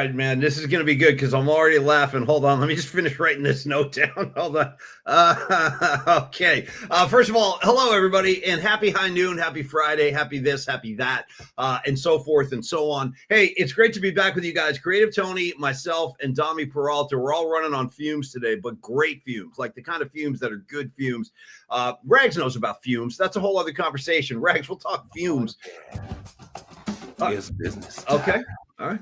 right, man. This is going to be good because I'm already laughing. Hold on. Let me just finish writing this note down. Hold on. Okay. First of all, hello, everybody, and happy high noon, happy Friday, happy this, happy that, and so forth and so on. Hey, it's great to be back with you guys. Creative Tony, myself, and Dami Peralta. We're all running on fumes today, but great fumes, like the kind of fumes that are good fumes. Rags knows about fumes. That's a whole other conversation. Rags, we'll talk fumes. It's business. Okay. All right.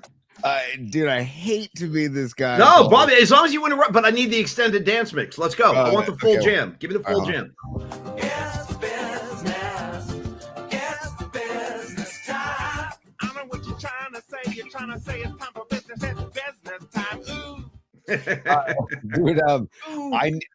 Dude, I hate to be this guy. No, Bobby, as long as you interrupt, but I need the extended dance mix. Let's go. I want the full jam. Give me the full jam. It's business. It's business time. I know what you're trying to say. You're trying to say it's time for business. It's business time. Ooh. Dude, I'm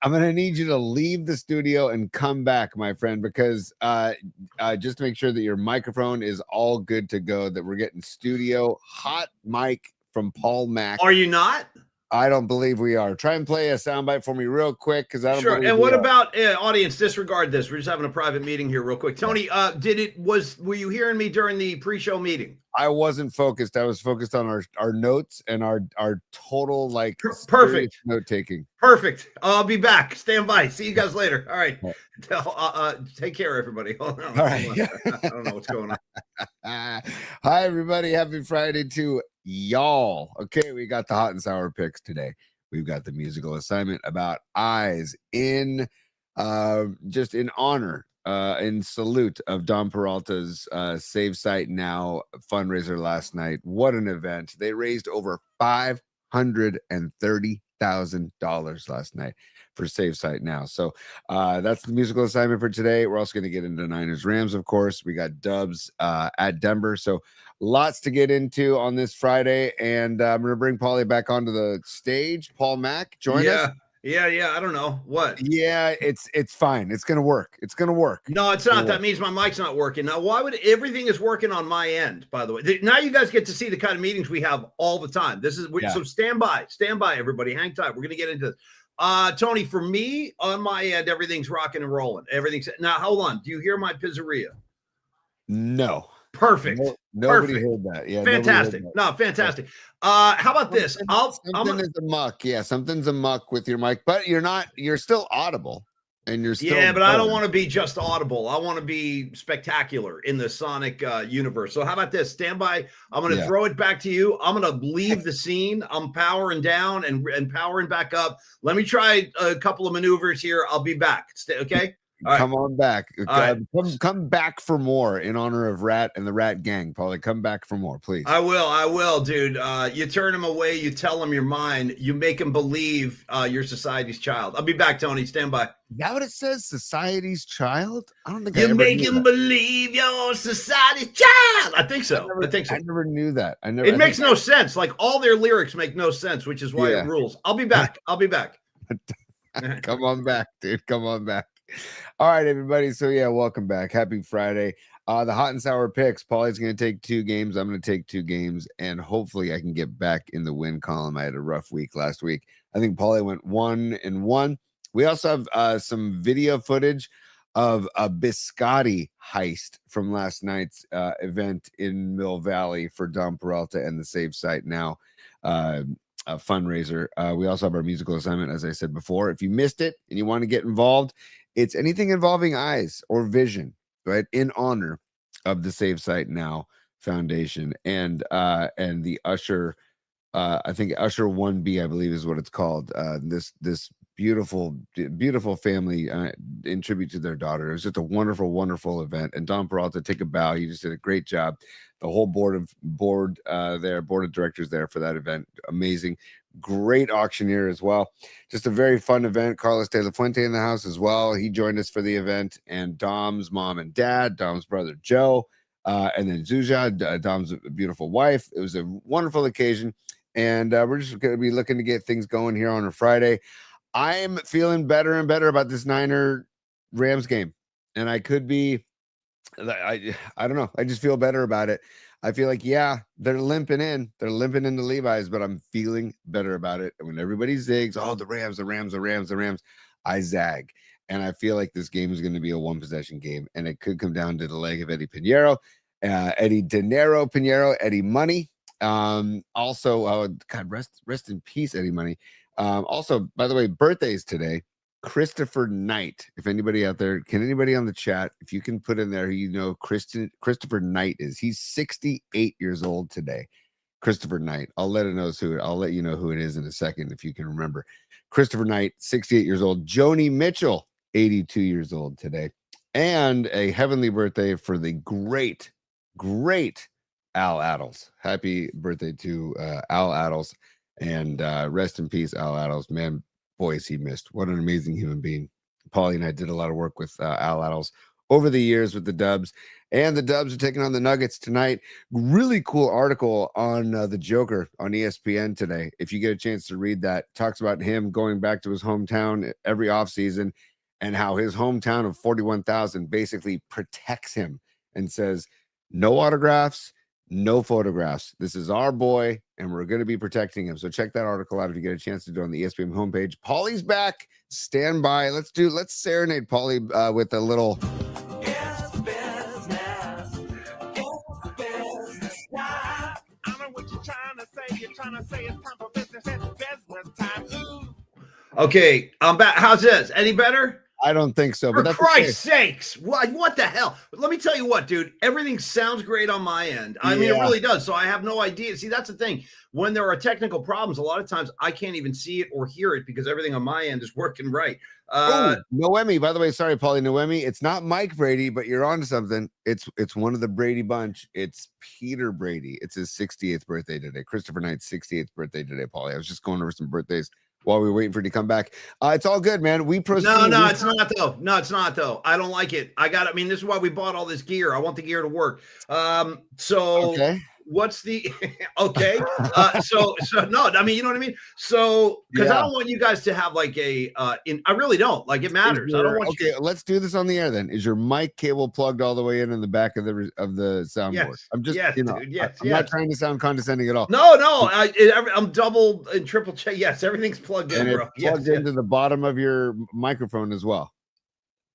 gonna need you to leave the studio and come back, my friend, because just to make sure that your microphone is all good to go, that we're getting studio hot mic from Paul Mack. Are you not? I don't believe we are. Try and play a soundbite for me real quick, because I don't. Sure. And what about audience? Disregard this. We're just having a private meeting here, real quick. Tony, were you hearing me during the pre-show meeting? I wasn't focused. I was focused on our notes and our total perfect note taking. Perfect. I'll be back. Stand by. See you guys later. All right. Take care, everybody. Hold on. All right. I don't know what's going on. Hi, everybody. Happy Friday to y'all. Okay, we got the hot and sour picks today. We've got the musical assignment about eyes in just in honor in salute of Don Peralta's Save Site Now fundraiser last night. What an event. They raised over $530,000 last night for Save Site Now. So that's the musical assignment for today. We're also going to get into Niners Rams, of course. We got Dubs at Denver. So lots to get into on this Friday. And I'm going to bring Paulie back onto the stage. Paul Mack, join us. Yeah. I don't know what. Yeah, it's fine. It's gonna work. It's gonna work. No, it's not. That means my mic's not working. Now, why would everything is working on my end? By the way, now you guys get to see the kind of meetings we have all the time. This is so stand by, everybody. Hang tight. We're gonna get into this. Tony, for me on my end, everything's rocking and rolling. Everything's now. Hold on. Do you hear my pizzeria? No. Perfect. Nobody heard that. Yeah, fantastic. No, fantastic. How about this? Something is amok. Yeah, something's amok with your mic, but you're still audible, and you're still. Yeah, but I don't want to be just audible. I want to be spectacular in the sonic universe. So how about this? Stand by. I'm going to throw it back to you. I'm going to leave the scene. I'm powering down and powering back up. Let me try a couple of maneuvers here. I'll be back. Okay. Come on back. Come back for more in honor of Rat and the Rat Gang, Paulie. Come back for more, please. I will, dude. You turn him away. You tell him you're mine. You make him believe you're society's child. I'll be back, Tony. Stand by. Is that what it says? Society's child? I don't think you make him believe you're society's child. I think so. I never knew that. It makes no sense. Like all their lyrics make no sense, which is why it rules. I'll be back. Come on back, dude. Come on back. All right, everybody. So welcome back. Happy Friday. The hot and sour picks. Paulie's going to take 2 games. I'm going to take 2 games, and hopefully I can get back in the win column. I had a rough week last week. I think Paulie went 1-1. We also have some video footage of a biscotti heist from last night's event in Mill Valley for Don Peralta and the Save Site Now fundraiser. We also have our musical assignment, as I said before. If you missed it and you want to get involved, it's anything involving eyes or vision, right? In honor of the Save Site Now Foundation and the Usher, I think Usher 1B, I believe is what it's called. This beautiful family in tribute to their daughter. It was just a wonderful event. And Don Peralta, take a bow. You just did a great job. The whole board of directors there for that event. Amazing. Great auctioneer as well. Just a very fun event. Carlos De La Fuente in the house as well. He joined us for the event, and Dom's mom and dad, Dom's brother Joe, and then Zuja, Dom's beautiful wife. It was a wonderful occasion, and we're just going to be looking to get things going here on a Friday. I'm feeling better and better about this Niner Rams game, and I could be. I don't know. I just feel better about it. I feel like, they're limping in. They're limping into Levi's, but I'm feeling better about it. And when everybody zigs, the Rams, I zag. And I feel like this game is going to be a 1-possession game. And it could come down to the leg of Eddie Pinheiro, Eddie Dinero Pinheiro, Eddie Money. Also, God, rest in peace, Eddie Money. Also, by the way, birthdays today. Christopher Knight. If anybody out there, can anybody on the chat, if you can put in there, you know, Christopher Knight is. He's 68 years old today. Christopher Knight. I'll let you know who it is in a second if you can remember. Christopher Knight, 68 years old. Joni Mitchell, 82 years old today. And a heavenly birthday for the great Al Addles. Happy birthday to Al Addles. And rest in peace, Al Addles. Man, boy, is he missed. What an amazing human being. Paulie and I did a lot of work with Al Addles over the years with the Dubs. And the Dubs are taking on the Nuggets tonight. Really cool article on the Joker on ESPN today. If you get a chance to read that, talks about him going back to his hometown every offseason and how his hometown of 41,000 basically protects him and says, no autographs, no photographs. This is our boy, and we're going to be protecting him. So check that article out if you get a chance to do it on the ESPN homepage. Paulie's back. Stand by. Let's serenade Paulie with a little... Okay, I'm back. How's this? Any better? I don't think so. For but that's Christ's sakes, what the hell? Let me tell you what, dude. Everything sounds great on my end. I mean, it really does. So I have no idea. See, that's the thing. When there are technical problems, a lot of times I can't even see it or hear it because everything on my end is working right. Noemi, by the way, sorry, Paulie, Noemi. It's not Mike Brady, but you're on to something. It's one of the Brady bunch. It's Peter Brady. It's his 68th birthday today. Christopher Knight's 68th birthday today, Paulie. I was just going over some birthdays while we were waiting for you to come back. It's all good, man. We proceed. No, it's not though. No, it's not though. I don't like it. I mean, this is why we bought all this gear. I want the gear to work. Okay. What's the okay? So no, I mean, you know what I mean? So because I don't want you guys to have like I really don't. Like it matters. I don't want you. Okay, let's do this on the air then. Is your mic cable plugged all the way in the back of the soundboard? Yes. I'm just dude, I'm not trying to sound condescending at all. No, I'm double and triple check. Yes, everything's plugged in, bro. It's plugged into the bottom of your microphone as well.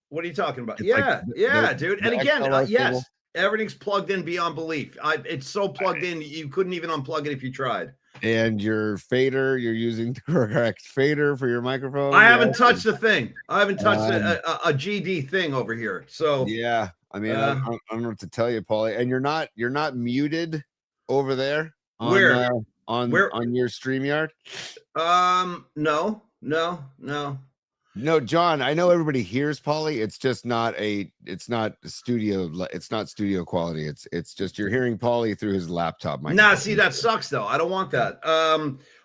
What are you talking about? It's Dude. And again, XLR yes. cable. Everything's plugged in beyond belief. It's so plugged in, you couldn't even unplug it if you tried. And your fader, you're using the correct fader for your microphone. I haven't touched the thing. I haven't touched a GD thing over here. So yeah, I mean, I don't know what to tell you, Paulie. And you're not muted over there. On your StreamYard. No, John, I know everybody hears Paulie. It's just not studio quality. It's just you're hearing Paulie through his laptop. Nah, see, that sucks though. I don't want that.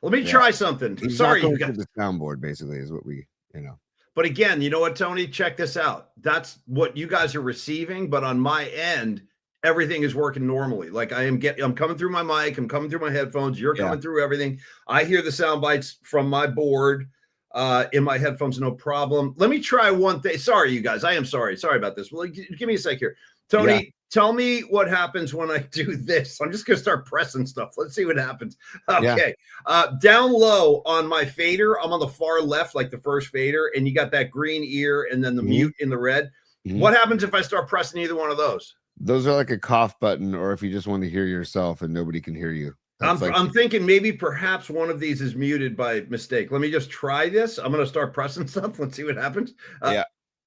Let me try something. He's sorry, not you going guys. to the soundboard basically is what we. But again, you know what, Tony? Check this out. That's what you guys are receiving, but on my end, everything is working normally. Like I'm coming through my mic, I'm coming through my headphones, you're coming through everything. I hear the sound bites from my board. In my headphones, no problem. Let me try one thing. Sorry, you guys. I am sorry. Sorry about this. Well, give me a sec here. Tony, tell me what happens when I do this. I'm just going to start pressing stuff. Let's see what happens. Okay. Down low on my fader, I'm on the far left, like the first fader, and you got that green ear and then the mute in the red. What happens if I start pressing either one of those? Those are like a cough button, or if you just want to hear yourself and nobody can hear you. I'm thinking maybe perhaps one of these is muted by mistake. Let me just try this. I'm going to start pressing stuff. Let's see what happens.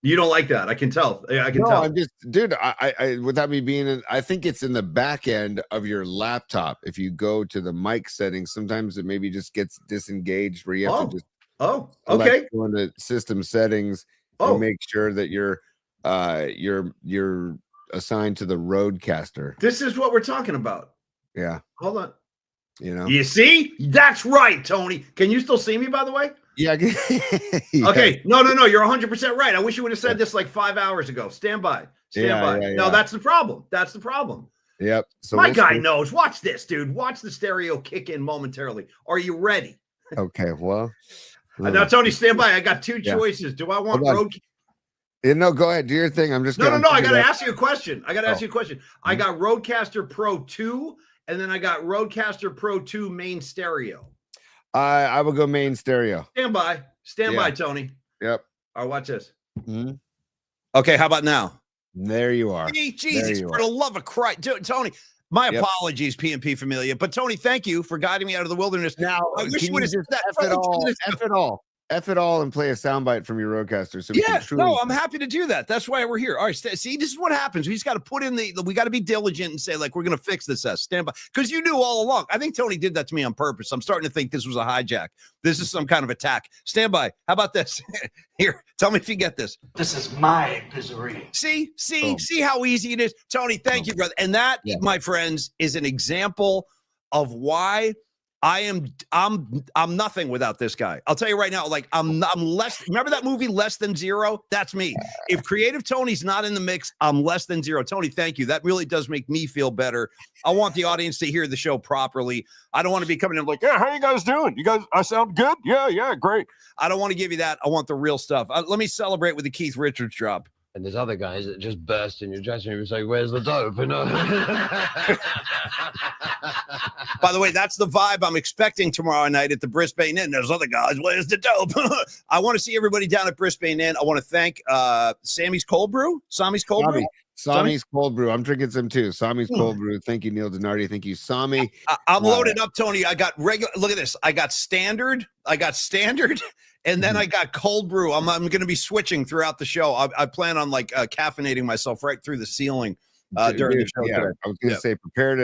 You don't like that. I can tell. I can tell. I'm just, dude, I without me being I think it's in the back end of your laptop. If you go to the mic settings, sometimes it maybe just gets disengaged where you have to just go into system settings and make sure that you're assigned to the Rodecaster. This is what we're talking about. Yeah. Hold on. You see? That's right, Tony. Can you still see me, by the way? Yeah. Okay. No. You're 100% right. I wish you would have said this like 5 hours ago. Stand by. No, that's the problem. That's the problem. Yep. So my guy knows. Watch this, dude. Watch the stereo kick in momentarily. Are you ready? Okay. Well. Now, Tony, stand by. I got two choices. Do I want road? No, go ahead. Do your thing. I'm just No. I got to ask you a question. I got Rodecaster Pro 2. And then I got Rodecaster Pro 2 main stereo. I will go main stereo. Stand by, Tony. Yep. All right, watch this. Okay, how about now? There you are. Hey, Jesus, for the love of Christ. Dude, Tony, My Yep. apologies, PNP Familia. But Tony, thank you for guiding me out of the wilderness. Now, I wish can you would have said just that F it fucking 2 all, minutes ago. F it all, F it all, and play a soundbite from your roadcaster. So we can Yeah, truly. no, I'm happy to do that. That's why we're here. All right, see, this is what happens. We just got to put in we got to be diligent and say, like, we're going to fix this. Stand by. Because you knew all along. I think Tony did that to me on purpose. I'm starting to think this was a hijack. This is some kind of attack. Stand by. How about this? Here, tell me if you get this. This is my pizzeria. See how easy it is. Tony, thank you, brother. And that, my friends, is an example of why I'm nothing without this guy. I'll tell you right now, like I'm less. Remember that movie Less Than Zero? That's me. If Creative Tony's not in the mix, I'm less than zero. Tony, thank you. That really does make me feel better. I want the audience to hear the show properly. I don't want to be coming in like, yeah, how you guys doing? You guys, I sound good? Yeah, great. I don't want to give you that. I want the real stuff. Let me celebrate with the Keith Richards drop. And there's other guys that just burst in your dressing room and say, where's the dope? You know? By the way, that's the vibe I'm expecting tomorrow night at the Brisbane Inn. There's other guys. Where's the dope? I want to see everybody down at Brisbane Inn. I want to thank Sammy's Cold Brew. Sami's Cold Brew. Sami's Cold Brew. I'm drinking some too. Sami's Cold Brew. Thank you, Neil Denardi. Thank you, Sami. I'm loaded up, Tony. I got regular. Look at this. I got standard. And then I got cold brew. I'm going to be switching throughout the show. I plan on like caffeinating myself right through the ceiling during the show. Yeah, I was going to say prepare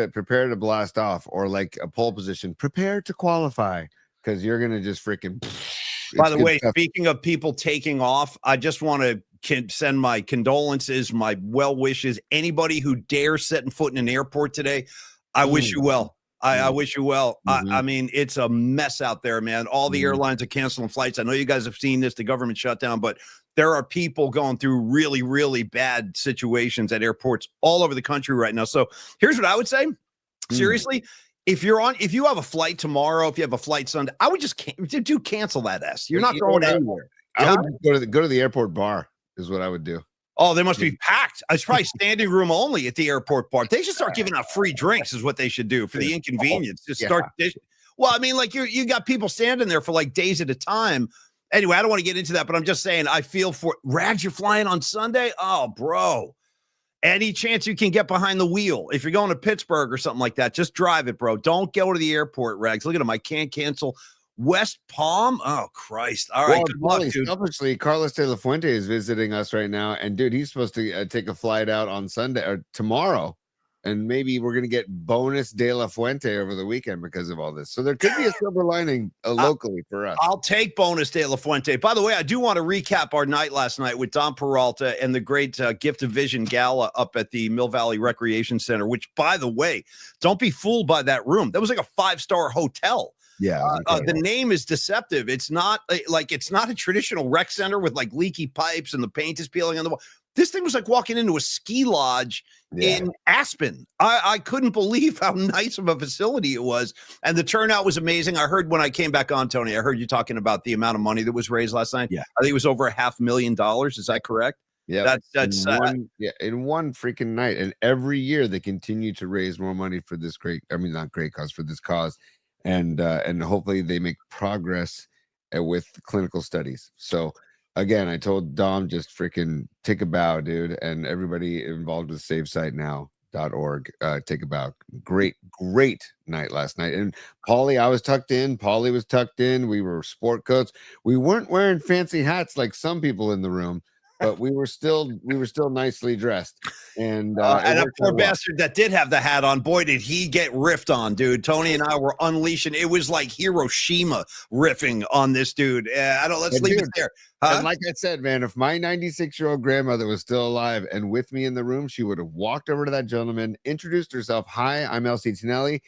to blast off, or like a pole position. Prepare to qualify, because you're going to just freaking. By the way, speaking of people taking off, I just want to send my condolences, my well wishes. Anybody who dares setting foot in an airport today, I wish you well. I wish you well. I mean, it's a mess out there, man. All the airlines are canceling flights. I know you guys have seen this, the government shutdown, but there are people going through really, really bad situations at airports all over the country right now. So here's what I would say. Seriously, if you have a flight tomorrow, if you have a flight Sunday, I would just cancel that S. You're not going anywhere. I would go to the airport bar is what I would do. Oh, they must be packed. It's probably standing room only at the airport bar. They should start giving out free drinks is what they should do for the inconvenience. Just start. Well, I mean, like you got people standing there for like days at a time. Anyway, I don't want to get into that, but I'm just saying I feel for Rags. You're flying on Sunday. Oh, bro. Any chance you can get behind the wheel. If you're going to Pittsburgh or something like that, just drive it, bro. Don't go to the airport, Rags. Look at him. I can't cancel. West Palm? Oh, Christ. All right. Good luck, dude. Selfishly, Carlos de la Fuente is visiting us right now. And, dude, he's supposed to take a flight out on Sunday or tomorrow. And maybe we're going to get bonus de la Fuente over the weekend because of all this. So there could be a silver lining locally for us. I'll take bonus de la Fuente. By the way, I do want to recap our night last night with Don Peralta and the great Gift of Vision Gala up at the Mill Valley Recreation Center, which, by the way, don't be fooled by that room. That was like a 5-star hotel. Yeah, the name is deceptive. It's not it's not a traditional rec center with like leaky pipes and the paint is peeling on the wall. This thing was like walking into a ski lodge in Aspen. I couldn't believe how nice of a facility it was. And the turnout was amazing. I heard when I came back on, Tony, I heard you talking about the amount of money that was raised last night. Yeah. I think it was over $500,000. Is that correct? Yeah, that's in one freaking night. And every year they continue to raise more money for this not great cause, for this cause. And hopefully they make progress with clinical studies. So again, I told Dom, just freaking take a bow, dude, and everybody involved with SaveSiteNow.org, take a bow. Great night last night. And Paulie, I was tucked in. Paulie was tucked in. We were sport coats. We weren't wearing fancy hats like some people in the room, but we were still nicely dressed. And that poor bastard that did have the hat on, boy, did he get riffed on, dude. Tony and I were unleashing. It was like Hiroshima riffing on this dude. Let's leave it there. And like I said, man, if my 96-year-old grandmother was still alive and with me in the room, she would have walked over to that gentleman, introduced herself. Hi, I'm Elsie Tinelli.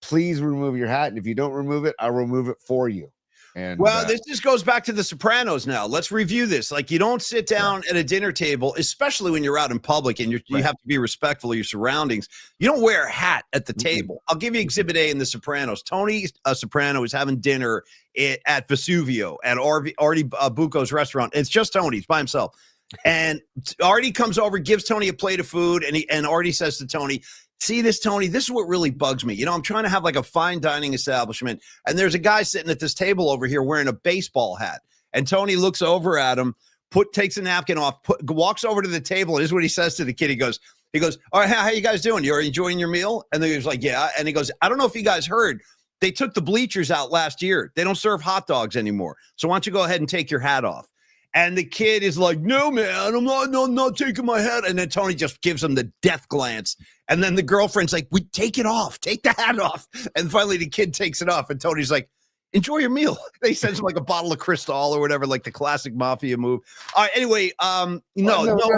Please remove your hat. And if you don't remove it, I'll remove it for you. And this just goes back to The Sopranos now. Let's review this. Like, you don't sit down at a dinner table, especially when you're out in public and you have to be respectful of your surroundings. You don't wear a hat at the table. I'll give you Exhibit A in The Sopranos. Tony Soprano is having dinner at Vesuvio at Artie Bucco's restaurant. It's just Tony. He's by himself. And Artie comes over, gives Tony a plate of food, and Artie says to Tony, see this, Tony? This is what really bugs me. You know, I'm trying to have like a fine dining establishment, and there's a guy sitting at this table over here wearing a baseball hat. And Tony looks over at him, takes a napkin off, walks over to the table, and this is what he says to the kid. He goes, He goes, all right, how you guys doing? You're enjoying your meal? And then he was like, yeah. And he goes, I don't know if you guys heard, they took the bleachers out last year. They don't serve hot dogs anymore. So why don't you go ahead and take your hat off? And the kid is like, no, man, I'm not taking my hat. And then Tony just gives him the death glance. And then the girlfriend's like, we take it off. Take the hat off. And finally the kid takes it off. And Tony's like, enjoy your meal. They sends him like a bottle of Cristal or whatever, like the classic mafia move. All right. Anyway, no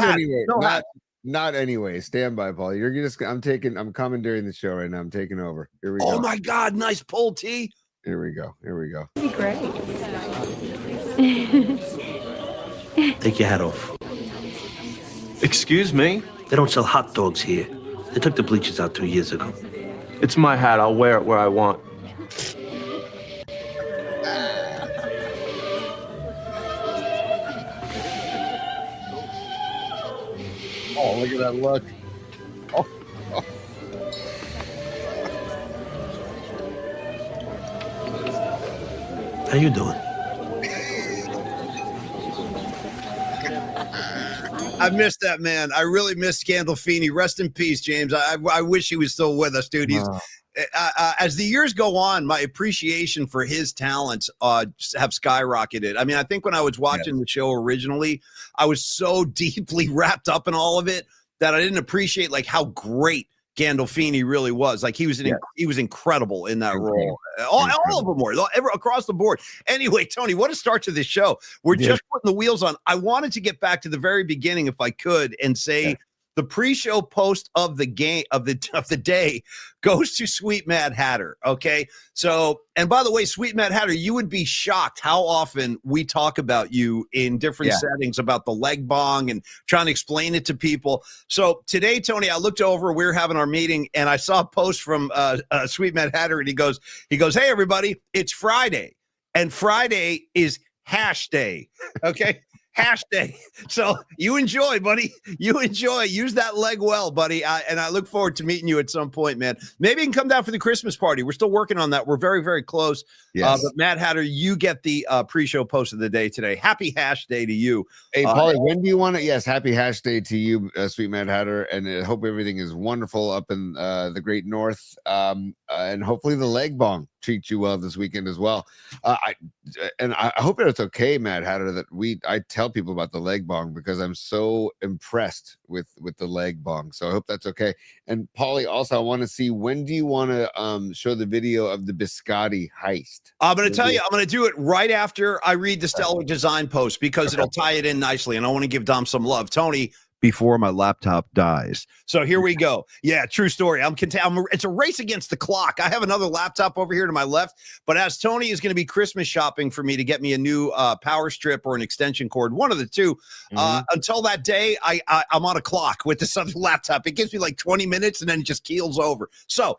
hat. Anyway, No hat. Not anyway. Stand by, Paul. I'm commandeering the show right now. I'm taking over. Here we go. Oh my God. Nice pull, T. Here we go. Great. Take your hat off. Excuse me? They don't sell hot dogs here. They took the bleachers out 2 years ago. It's my hat. I'll wear it where I want. Oh, look at that look. How you doing? I missed that, man. I really missed Gandolfini. Rest in peace, James. I wish he was still with us, dude. He's as the years go on, my appreciation for his talents have skyrocketed. I mean, I think when I was watching the show originally, I was so deeply wrapped up in all of it that I didn't appreciate like how great Gandolfini really was. Like he was he was incredible in that role. All of them were across the board. Anyway, Tony, what a start to this show. We're just putting the wheels on. I wanted to get back to the very beginning if I could and say the pre-show post of the game of the day goes to Sweet Mad Hatter. Okay. So, and by the way, Sweet Mad Hatter, you would be shocked how often we talk about you in different settings about the leg bong and trying to explain it to people. So today, Tony, I looked over, we were having our meeting and I saw a post from Sweet Mad Hatter and he goes, hey, everybody, it's Friday and Friday is hash day. Okay. Hash day. So you enjoy, buddy. You enjoy. Use that leg well, buddy. And I look forward to meeting you at some point, man. Maybe you can come down for the Christmas party. We're still working on that. We're very, very close. Yes. But Mad Hatter, you get the pre-show post of the day today. Happy hash day to you. Hey, Paulie, when do you want to? Yes, happy hash day to you, Sweet Mad Hatter. And I hope everything is wonderful up in the great north. And hopefully the leg bong treats you well this weekend as well. I hope that it's okay, Mad Hatter, that I tell people about the leg bong because I'm so impressed with the leg bong. So I hope that's okay. And Paulie, also I want to see, when do you want to show the video of the biscotti heist? I'm going to tell you, I'm going to do it right after I read the Stellar Design post because it'll tie it in nicely. And I want to give Dom some love. Tony, before my laptop dies. So here we go. Yeah, true story. It's a race against the clock. I have another laptop over here to my left, but as Tony is going to be Christmas shopping for me to get me a new power strip or an extension cord, one of the two. Until that day, I'm on a clock with this other laptop. It gives me like 20 minutes and then it just keels over. So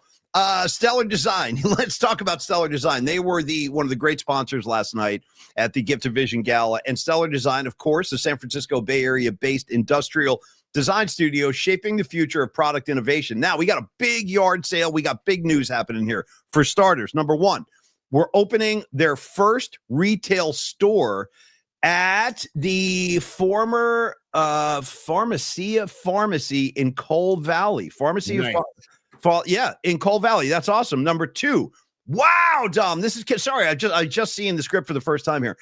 Stellar Design. Let's talk about Stellar Design. They were one of the great sponsors last night at the Gift of Vision Gala. And Stellar Design, of course, the San Francisco Bay Area-based industrial design studio shaping the future of product innovation. Now, we got a big yard sale. We got big news happening here. For starters, number one, we're opening their first retail store at the former Pharmacia Pharmacy in Cole Valley. In Cole Valley. That's awesome. Number two. Wow, Dom. This is sorry. I just seen the script for the first time here.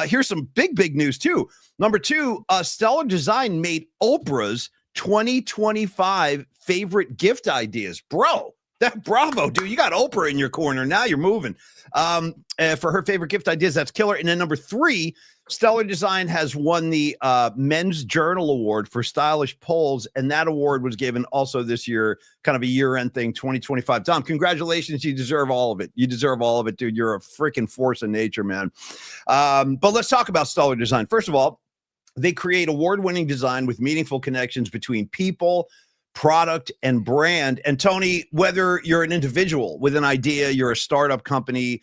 Here's some big news too. Number two, Stellar Design made Oprah's 2025 favorite gift ideas. Bro, bravo, dude. You got Oprah in your corner. Now you're moving. For her favorite gift ideas, that's killer. And then number three, Stellar Design has won the Men's Journal Award for stylish polls, and that award was given also this year, kind of a year-end thing, 2025. Tom, congratulations. You deserve all of it. You deserve all of it, dude. You're a freaking force of nature, man. But let's talk about Stellar Design. First of all, they create award-winning design with meaningful connections between people, product, and brand. And Tony, whether you're an individual with an idea, you're a startup company,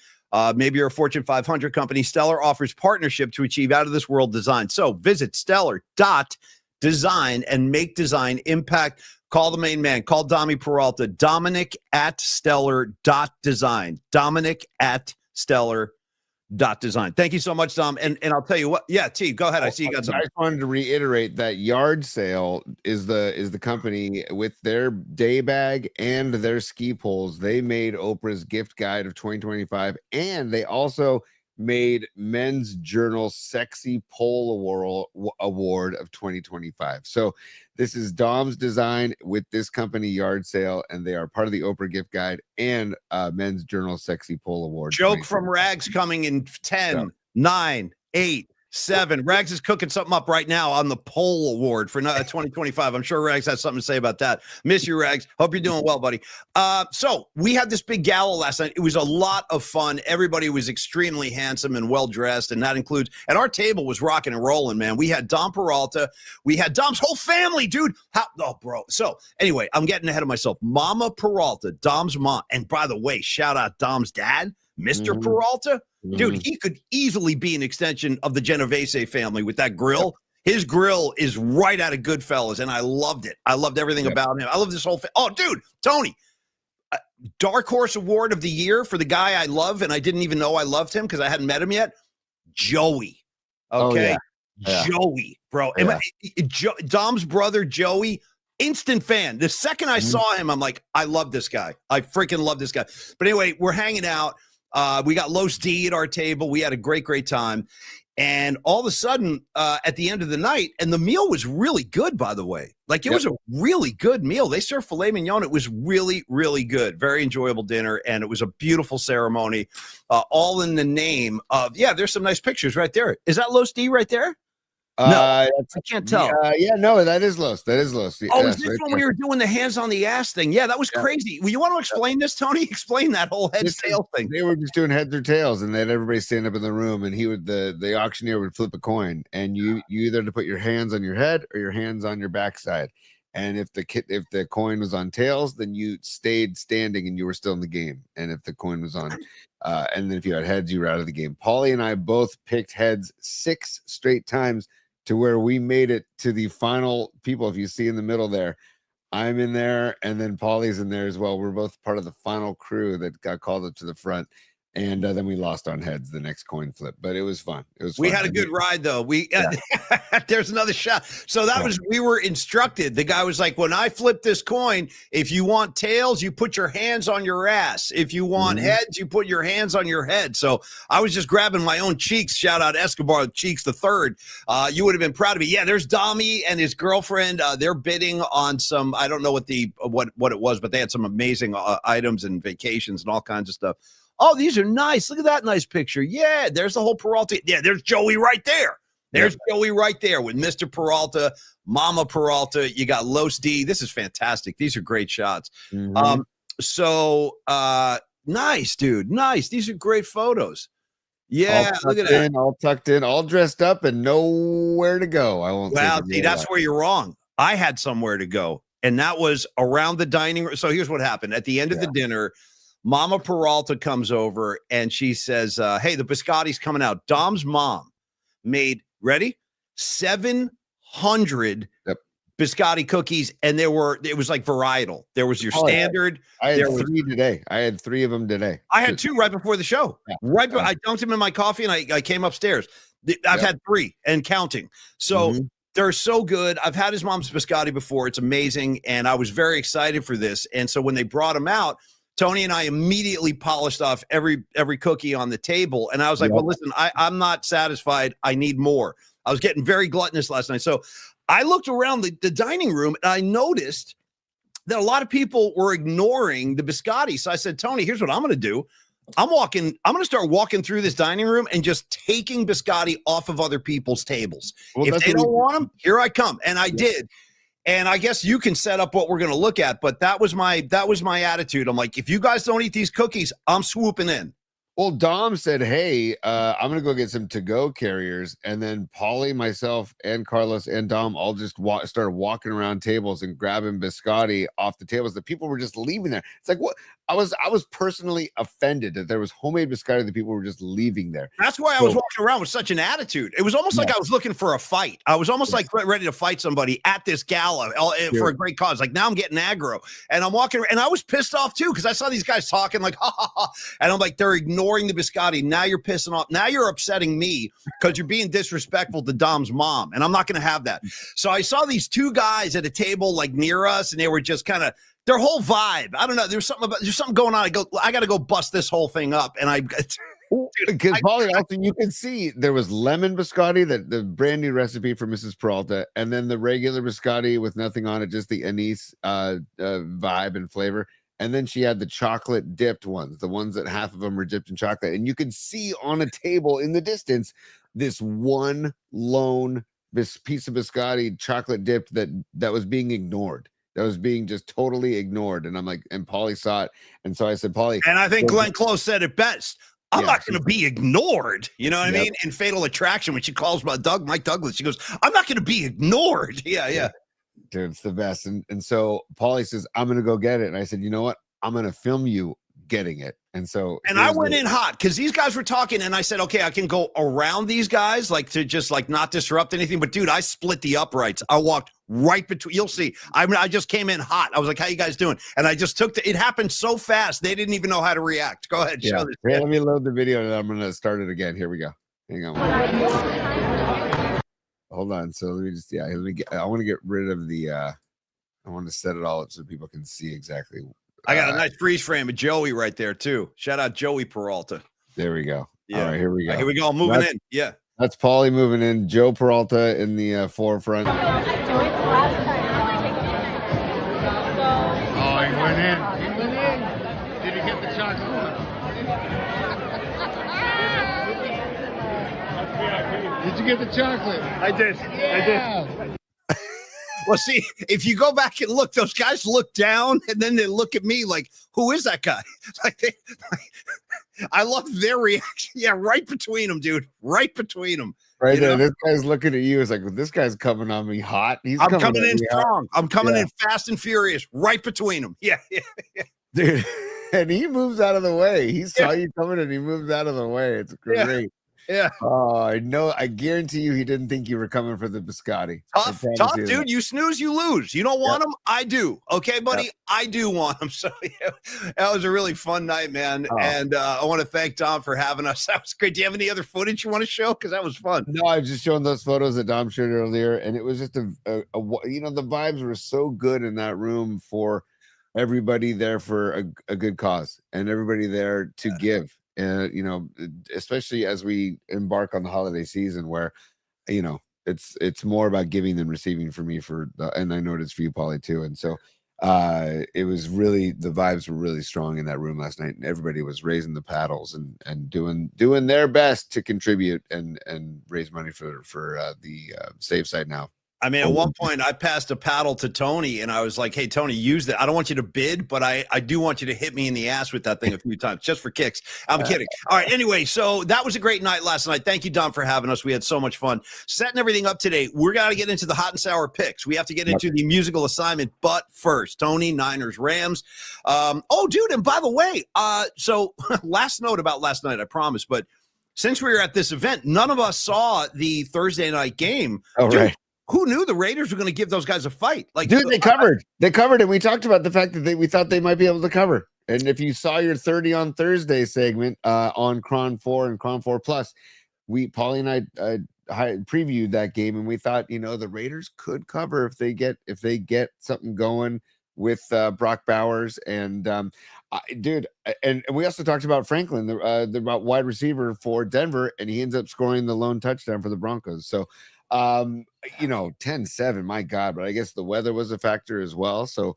maybe you're a Fortune 500 company, Stellar offers partnership to achieve out-of-this-world design. So visit stellar.design and make design impact. Call the main man. Call Domi Peralta. Dominic at stellar.design. Dominic at stellar.design. Design. Thank you so much, Dom. And I'll tell you what. Yeah, T, go ahead. I see you got I something. just wanted to reiterate that Yard Sale is the company with their day bag and their ski poles. They made Oprah's gift guide of 2025, and they also made Men's Journal Sexy Pole Award of 2025. So this is Dom's design with this company Yard Sale, and they are part of the Oprah gift guide and Men's Journal Sexy Pole Award. Joke from Rags coming in 10, 9, 8, 7. Rags is cooking something up right now on the Pole Award for 2025. I'm sure Rags has something to say about that. Miss you, Rags. Hope you're doing well, buddy. So we had this big gala last night. It was a lot of fun. Everybody was extremely handsome and well-dressed, and that includes, and our table was rocking and rolling, man. We had Dom Peralta. We had Dom's whole family, dude. Bro. So anyway, I'm getting ahead of myself. Mama Peralta, Dom's mom. And by the way, shout out Dom's dad, Mr. Peralta. Dude, he could easily be an extension of the Genovese family with that grill. His grill is right out of Goodfellas, and I loved it. I loved everything about him. I love this whole thing. Oh, dude, Tony, Dark Horse Award of the Year for the guy I love, and I didn't even know I loved him because I hadn't met him yet. Joey. Okay? Joey, bro. Dom's brother, Joey, instant fan. The second I saw him, I'm like, I love this guy. I freaking love this guy. But anyway, we're hanging out. We got Los D at our table. We had a great time. And all of a sudden, at the end of the night, and the meal was really good, by the way. Like, it was a really good meal. They served filet mignon. It was really, really good. Very enjoyable dinner. And it was a beautiful ceremony, all in the name of, there's some nice pictures right there. Is that Los D right there? No, I can't tell. No, that is Los. That is Los. Oh, is this when we were doing the hands on the ass thing? Yeah, that was crazy. Well, you want to explain this, Tony? Explain that whole heads tail thing. They were just doing heads or tails, and they had everybody stand up in the room, and the auctioneer would flip a coin, and you either had to put your hands on your head or your hands on your backside. And if the coin was on tails, then you stayed standing and you were still in the game. And if the coin was on, and then if you had heads, you were out of the game. Paulie and I both picked heads 6 straight times, to where we made it to the final people. If you see in the middle there, I'm in there, and then Paulie's in there as well. We're both part of the final crew that got called up to the front. And then we lost on heads the next coin flip, but it was fun. It was fun. We had a good ride, though. There's another shot. So that was, we were instructed. The guy was like, when I flip this coin, if you want tails, you put your hands on your ass. If you want heads, you put your hands on your head. So I was just grabbing my own cheeks. Shout out Escobar Cheeks the Third. You would have been proud of me. Yeah, there's Dommy and his girlfriend. They're bidding on some, I don't know what it was, but they had some amazing items and vacations and all kinds of stuff. Oh, these are nice. Look at that nice picture. Yeah, there's the whole Peralta. Yeah, there's Joey right there. There's Joey right there with Mr. Peralta, Mama Peralta. You got Los D. This is fantastic. These are great shots. So nice, dude. Nice. These are great photos. Yeah, look at that. All tucked in, all dressed up, and nowhere to go. I won't. Well, see, that's where you're wrong. I had somewhere to go, and that was around the dining room. So here's what happened. At the end of the dinner, Mama Peralta comes over and she says, hey, the biscotti's coming out. Dom's mom made, ready? 700 biscotti cookies. And it was like varietal. There was your standard. I had 3 today. I had 3 of them today. I had 2 right before the show. I dunked them in my coffee and I came upstairs. I've had 3 and counting. So they're so good. I've had his mom's biscotti before. It's amazing. And I was very excited for this. And so when they brought them out, Tony and I immediately polished off every cookie on the table. And I was like, well, listen, I'm not satisfied. I need more. I was getting very gluttonous last night. So I looked around the dining room and I noticed that a lot of people were ignoring the biscotti. So I said, Tony, here's what I'm going to do. I'm going to start walking through this dining room and just taking biscotti off of other people's tables. Well, if they don't want them, here I come. And I did. And I guess you can set up what we're going to look at, but that was my attitude. I'm like, if you guys don't eat these cookies, I'm swooping in. Well, Dom said, hey, I'm going to go get some to-go carriers. And then Paulie, myself, and Carlos and Dom all just started walking around tables and grabbing biscotti off the tables. The people were just leaving there. It's like, what? I was personally offended that there was homemade biscotti that people were just leaving there. That's why I was walking around with such an attitude. It was almost like I was looking for a fight. I was almost like ready to fight somebody at this gala for a great cause. Like, now I'm getting aggro. And I'm walking, and I was pissed off too because I saw these guys talking like, ha, ha, ha. And I'm like, they're ignoring ignoring the biscotti. Now you're pissing off. Now you're upsetting me because you're being disrespectful to Dom's mom, and I'm not going to have that. So I saw these two guys at a table like near us, and they were just kind of their whole vibe. I don't know. There's something going on. I got to go bust this whole thing up, and because Paulie, also you can see there was lemon biscotti, that the brandy recipe for Mrs. Peralta, and then the regular biscotti with nothing on it, just the anise vibe and flavor. And then she had the chocolate dipped ones, the ones that half of them were dipped in chocolate. And you could see on a table in the distance this one lone piece of biscotti chocolate dipped that was being ignored. That was being just totally ignored. And I'm like, and Paulie saw it. And so I said, Paulie. And I think Glenn Close said it best. I'm not going to be ignored. You know what I mean? In Fatal Attraction, when she calls Mike Douglas, she goes, I'm not going to be ignored. Yeah. Dude, it's the best. And so Paulie says, I'm going to go get it. And I said, you know what? I'm going to film you getting it. And so, and I went in hot because these guys were talking, and I said, okay, I can go around these guys, like to just like not disrupt anything. But dude, I split the uprights. I walked right between. You'll see. I just came in hot. I was like, how you guys doing? And I just took it happened so fast. They didn't even know how to react. Go ahead. Show this. Hey, let me load the video and I'm going to start it again. Here we go. Hang on. Hold on. So let me just, I want to get rid of the, I want to set it all up so people can see exactly. I got a nice freeze frame of Joey right there too. Shout out Joey Peralta. There we go. Yeah. All right, here we go. Here we go. I'm moving in. Yeah. That's Paulie moving in. Joe Peralta in the forefront. Oh, he went in. He went in. Did he get the chocolate? Did you get the chocolate? I did. Yeah. I did. Well, see, if you go back and look, those guys look down and then they look at me like, who is that guy? I love their reaction. Yeah, right between them, dude. Right between them. Right there. This guy's looking at you. It's like, well, this guy's coming on me hot. I'm coming in strong. I'm coming in fast and furious. Right between them. Yeah. Dude. And he moves out of the way. He saw you coming and he moves out of the way. It's great. Yeah. Oh, I know. I guarantee you he didn't think you were coming for the biscotti. Tough, dude. That. You snooze, you lose. You don't want them? I do. Okay, buddy? Yep. I do want them. So yeah, that was a really fun night, man. Oh. And I want to thank Dom for having us. That was great. Do you have any other footage you want to show? Because that was fun. No, I was just showing those photos that Dom showed earlier. And it was just the vibes were so good in that room for everybody there for a good cause and everybody there to give. Especially as we embark on the holiday season where, it's more about giving than receiving for me and I know it is for you, Paulie, too. And so it was really, the vibes were really strong in that room last night and everybody was raising the paddles and doing their best to contribute and raise money for the Save Site Now. I mean, at one point I passed a paddle to Tony and I was like, hey, Tony, use that. I don't want you to bid, but I do want you to hit me in the ass with that thing a few times just for kicks. I'm kidding. All right. Anyway, so that was a great night last night. Thank you, Dom, for having us. We had so much fun setting everything up today. We're going to get into the hot and sour picks. We have to get into the musical assignment, but first, Tony, Niners, Rams. Dude. And by the way, so last note about last night, I promise, but since we were at this event, none of us saw the Thursday night game. Oh, dude, right. Who knew the Raiders were going to give those guys a fight? Like, dude, they covered, and we talked about the fact that we thought they might be able to cover. And if you saw your 30 on Thursday segment on Cron 4 and Cron 4 Plus, Paulie and I previewed that game, and we thought, the Raiders could cover if they get something going with Brock Bowers and dude. And we also talked about Franklin, the wide receiver for Denver, and he ends up scoring the lone touchdown for the Broncos. So. 10-7, my God, but I guess the weather was a factor as well. So,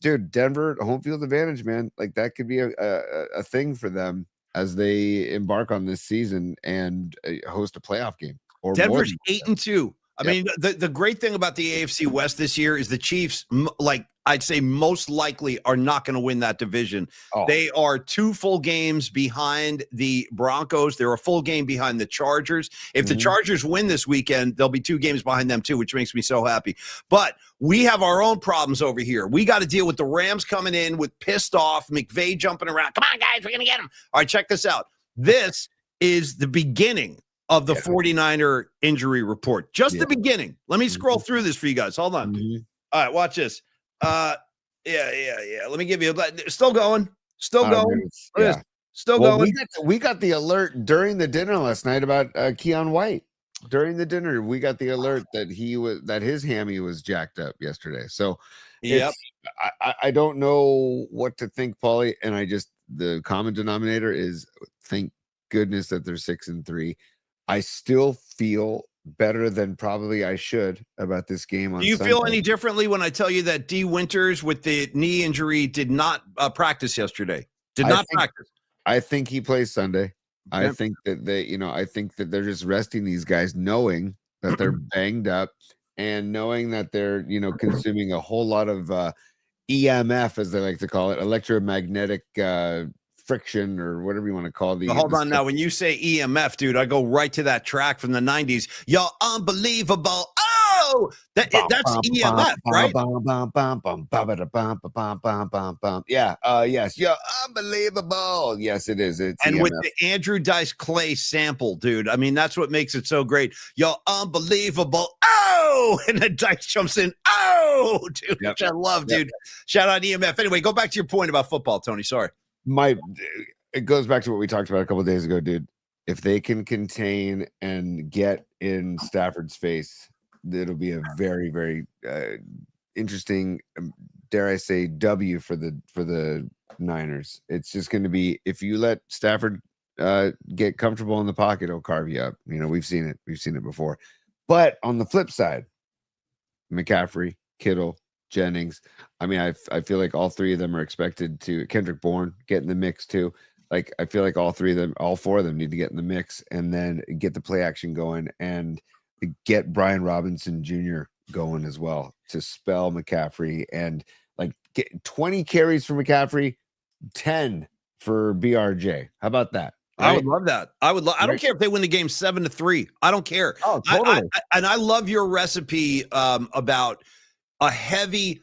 dude, Denver, home field advantage, man. Like that could be a thing for them as they embark on this season and host a playoff game. Or Denver's 8-2. I mean, the great thing about the AFC West this year is the Chiefs, I'd say most likely are not going to win that division. Oh. They are 2 full games behind the Broncos. They're a full game behind the Chargers. If the Chargers win this weekend, they'll be 2 games behind them too, which makes me so happy. But we have our own problems over here. We got to deal with the Rams coming in with pissed off, McVay jumping around. Come on, guys, we're going to get them. All right, check this out. This is the beginning of the 49er injury report. Just the beginning. Let me scroll through this for you guys. Hold on. All right, watch this. Yeah. Let me give you still going. Still Well, going. we got the alert during the dinner last night about Keon White. During the dinner, we got the alert that his hammy was jacked up yesterday. So Yep. I don't know what to think, Paulie. And the common denominator is thank goodness that they're 6-3. I still feel better than probably I should about this game on Do you Sunday. feel any differently when I tell you that D. Winters with the knee injury did not practice yesterday? Practice. I think he plays Sunday. Okay. I think that I think that they're just resting these guys, knowing that they're banged up and knowing that they're, consuming a whole lot of EMF, as they like to call it, electromagnetic friction, or whatever you want to call But hold on now. When you say EMF, dude, I go right to that track from the 90s. You're unbelievable. Oh, that's EMF, right? Yeah. Yes. You're unbelievable. Yes, it is. It's and EMF. with the Andrew Dice Clay sample, dude. I mean, that's what makes it so great. You're unbelievable. Oh, and then Dice jumps in. Oh, dude, Yep. which I love, Yep. dude. Shout out EMF. Anyway, go back to your point about football, Tony. Sorry. It goes back to what we talked about a couple of days ago, dude. If they can contain and get in Stafford's face, it'll be a very, very interesting, dare I say, W for the Niners. It's just going to be, if you let Stafford get comfortable in the pocket, he'll carve you up. We've seen it. We've seen it before. But on the flip side, McCaffrey, Kittle, Jennings. I mean, I feel like all three of them are expected to. Kendrick Bourne get in the mix too. Like, I feel like all four of them need to get in the mix and then get the play action going and get Brian Robinson Jr. going as well to spell McCaffrey and like get 20 carries for McCaffrey, 10 for BRJ. How about that? Right? I would love that. I don't care if they win the game 7-3. I don't care. Oh, totally. I love your recipe about a heavy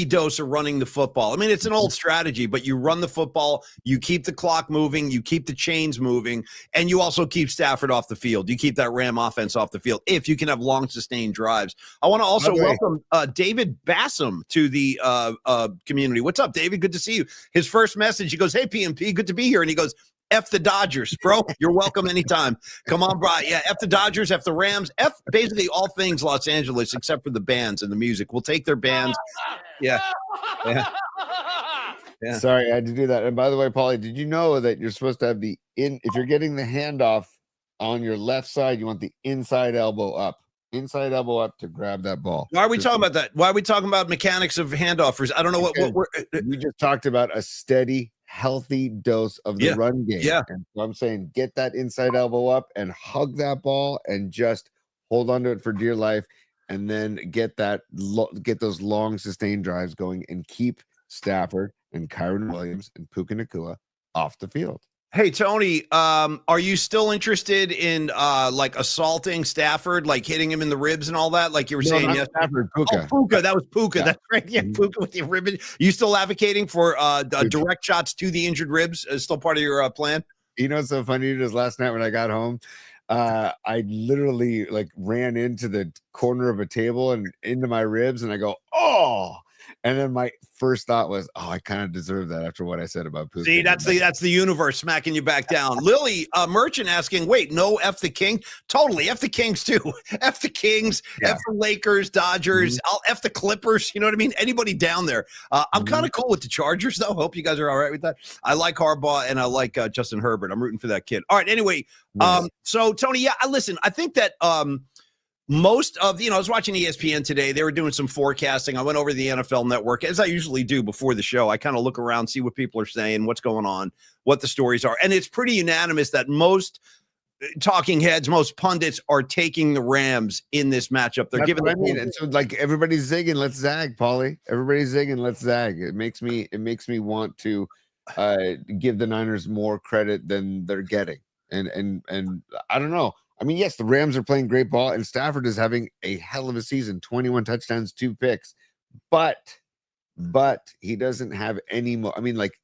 dose of running the football. I mean, it's an old strategy, but you run the football, you keep the clock moving, you keep the chains moving, and you also keep Stafford off the field. You keep that Ram offense off the field if you can have long, sustained drives. I want to also welcome David Bassam to the community. What's up, David? Good to see you. His first message, he goes, "Hey, PMP, good to be here." And he goes, F the Dodgers, bro. You're welcome anytime. Come on, bro. Yeah, F the Dodgers, F the Rams, F basically all things Los Angeles except for the bands and the music. We'll take their bands. Yeah. Sorry, I had to do that. And by the way, Paulie, did you know that you're supposed to have if you're getting the handoff on your left side, you want the inside elbow up. Inside elbow up to grab that ball. Why are we talking about that? Why are we talking about mechanics of handoffers? I don't know what we're. We just talked about a steady, healthy dose of the run game. Yeah. And so I'm saying get that inside elbow up and hug that ball and just hold on to it for dear life. And then get those long sustained drives going and keep Stafford and Kyron Williams and Puka Nacua off the field. Hey, Tony, are you still interested in like assaulting Stafford, like hitting him in the ribs and all that? Like you were saying yesterday. Stafford, Puka. Oh, Puka. That was Puka. Yeah. That's right. Yeah, Puka with the ribbon. You still advocating for direct shots to the injured ribs as still part of your plan? You know what's so funny is last night when I got home, I literally like ran into the corner of a table and into my ribs, and I go, oh. And then my first thought was, oh, I kind of deserve that after what I said about Puka. See, that's the universe smacking you back down. Lily Merchant asking, wait, no F the King? Totally. F the Kings too. F the Kings, F the Lakers, Dodgers, I'll F the Clippers. You know what I mean? Anybody down there. I'm kind of cool with the Chargers, though. Hope you guys are all right with that. I like Harbaugh and I like Justin Herbert. I'm rooting for that kid. All right. Anyway, so Tony, listen, I think that most of, I was watching ESPN today. They were doing some forecasting. I went over to the NFL Network, as I usually do before the show. I kind of look around, see what people are saying, what's going on, what the stories are. And it's pretty unanimous that most talking heads, most pundits are taking the Rams in this matchup. They're giving what I mean. And so like everybody's zigging, let's zag, Paulie. Everybody's zigging, let's zag. It makes me want to give the Niners more credit than they're getting. And I don't know. I mean, yes, the Rams are playing great ball, and Stafford is having a hell of a season, 21 touchdowns, 2 picks. But he doesn't have any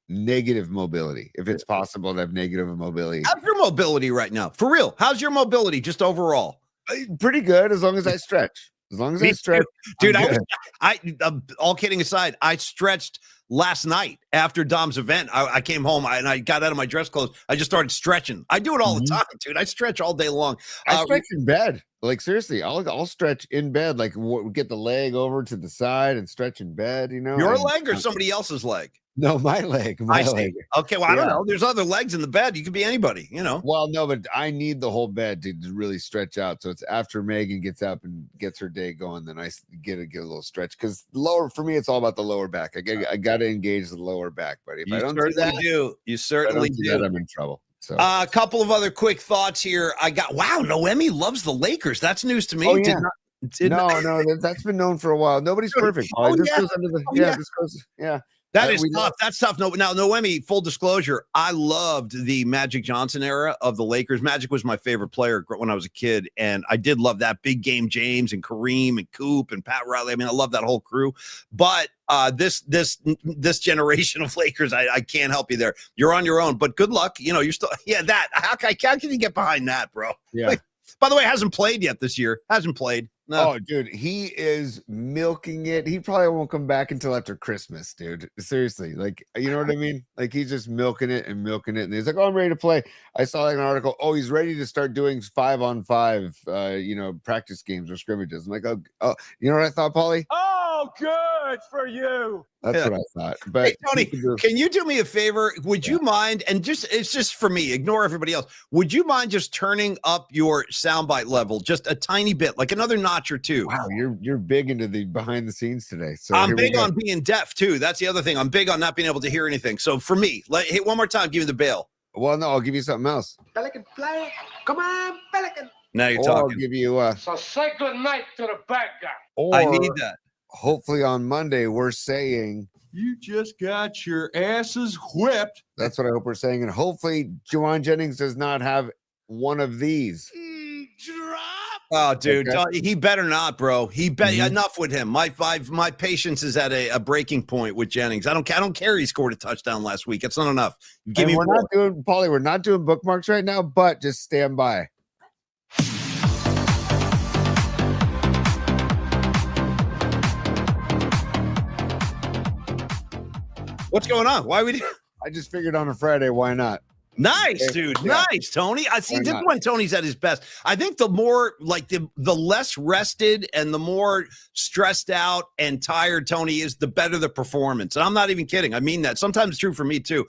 negative mobility. If it's possible to have negative mobility. How's your mobility right now? For real? How's your mobility just overall? Pretty good, as long as I stretch. As long as Me I stretch, dude. I'm good. All kidding aside, I stretched last night after Dom's event. I came home and I got out of my dress clothes. I just started stretching. I do it all the time, dude. I stretch all day long. I stretch in bed. Like seriously, I'll stretch in bed. Like get the leg over to the side and stretch in bed. You know, Your and, leg or somebody else's leg? No, my leg. I My see. leg. Okay, well, I don't Yeah. know. There's other legs in the bed. You could be anybody, you know. Well, no, but I need the whole bed to really stretch out. So it's after Megan gets up and gets her day going, then I get a little stretch because lower for me, it's all about the lower back. I got to engage the lower back, buddy. If You I don't certainly do that, do. You certainly do. I'm in trouble. So A couple of other quick thoughts here. Wow, Noemi loves the Lakers. That's news to me. Oh, yeah. No, that's been known for a while. Nobody's perfect. Oh, This yeah. goes under the Oh, yeah. This goes That is we tough. know. That's tough. No, now, Noemi, full disclosure, I loved the Magic Johnson era of the Lakers. Magic was my favorite player when I was a kid, and I did love that big game James and Kareem and Coop and Pat Riley. I mean, I love that whole crew. But this generation of Lakers, I can't help you there. You're on your own, but good luck. You know, you're still that. How can you get behind that, bro? Yeah. Like, by the way, hasn't played yet this year. Hasn't played. No. Oh, dude, he is milking it. He probably won't come back until after Christmas, dude. Seriously, like, you know what I mean? Like, he's just milking it. And he's like, "Oh, I'm ready to play." I saw like an article. Oh, he's ready to start doing 5-on-5, practice games or scrimmages. I'm like, oh, you know what I thought, Paulie? Oh, good for you. That's what I thought. But Hey, Tony, can you do me a favor? Would you mind, and it's just for me, ignore everybody else. Would you mind just turning up your soundbite level just a tiny bit, like another notch or two? Wow, you're big into the behind the ssnes today. So I'm big on being deaf too. That's the other thing. I'm big on not being able to hear anything. So for me, hit one more time. Give me the bail. Well, no, I'll give you something else. Pelican play. Come on, Pelican. Now you're Or I'll talking. give you So say good night to the bad guy. or I need that. hopefully on Monday we're saying You just got your asses whipped. that's what I hope we're saying, and hopefully Juwan Jennings does not have one of these. Oh, dude, Okay. he better not, bro. Enough with him. My patience is at a breaking point with Jennings. I don't care. He scored a touchdown last week. It's not enough. Give me We're more. not doing Paulie. We're not doing bookmarks right now, but just stand by. What's going on? Why we? I just figured on a Friday, why not? Nice, dude. Yeah. Nice, Tony. I see. Why This is not? when Tony's at his best. I think the more like the less rested and the more stressed out and tired Tony is, the better the performance. And I'm not even kidding. I mean that. Sometimes it's true for me too.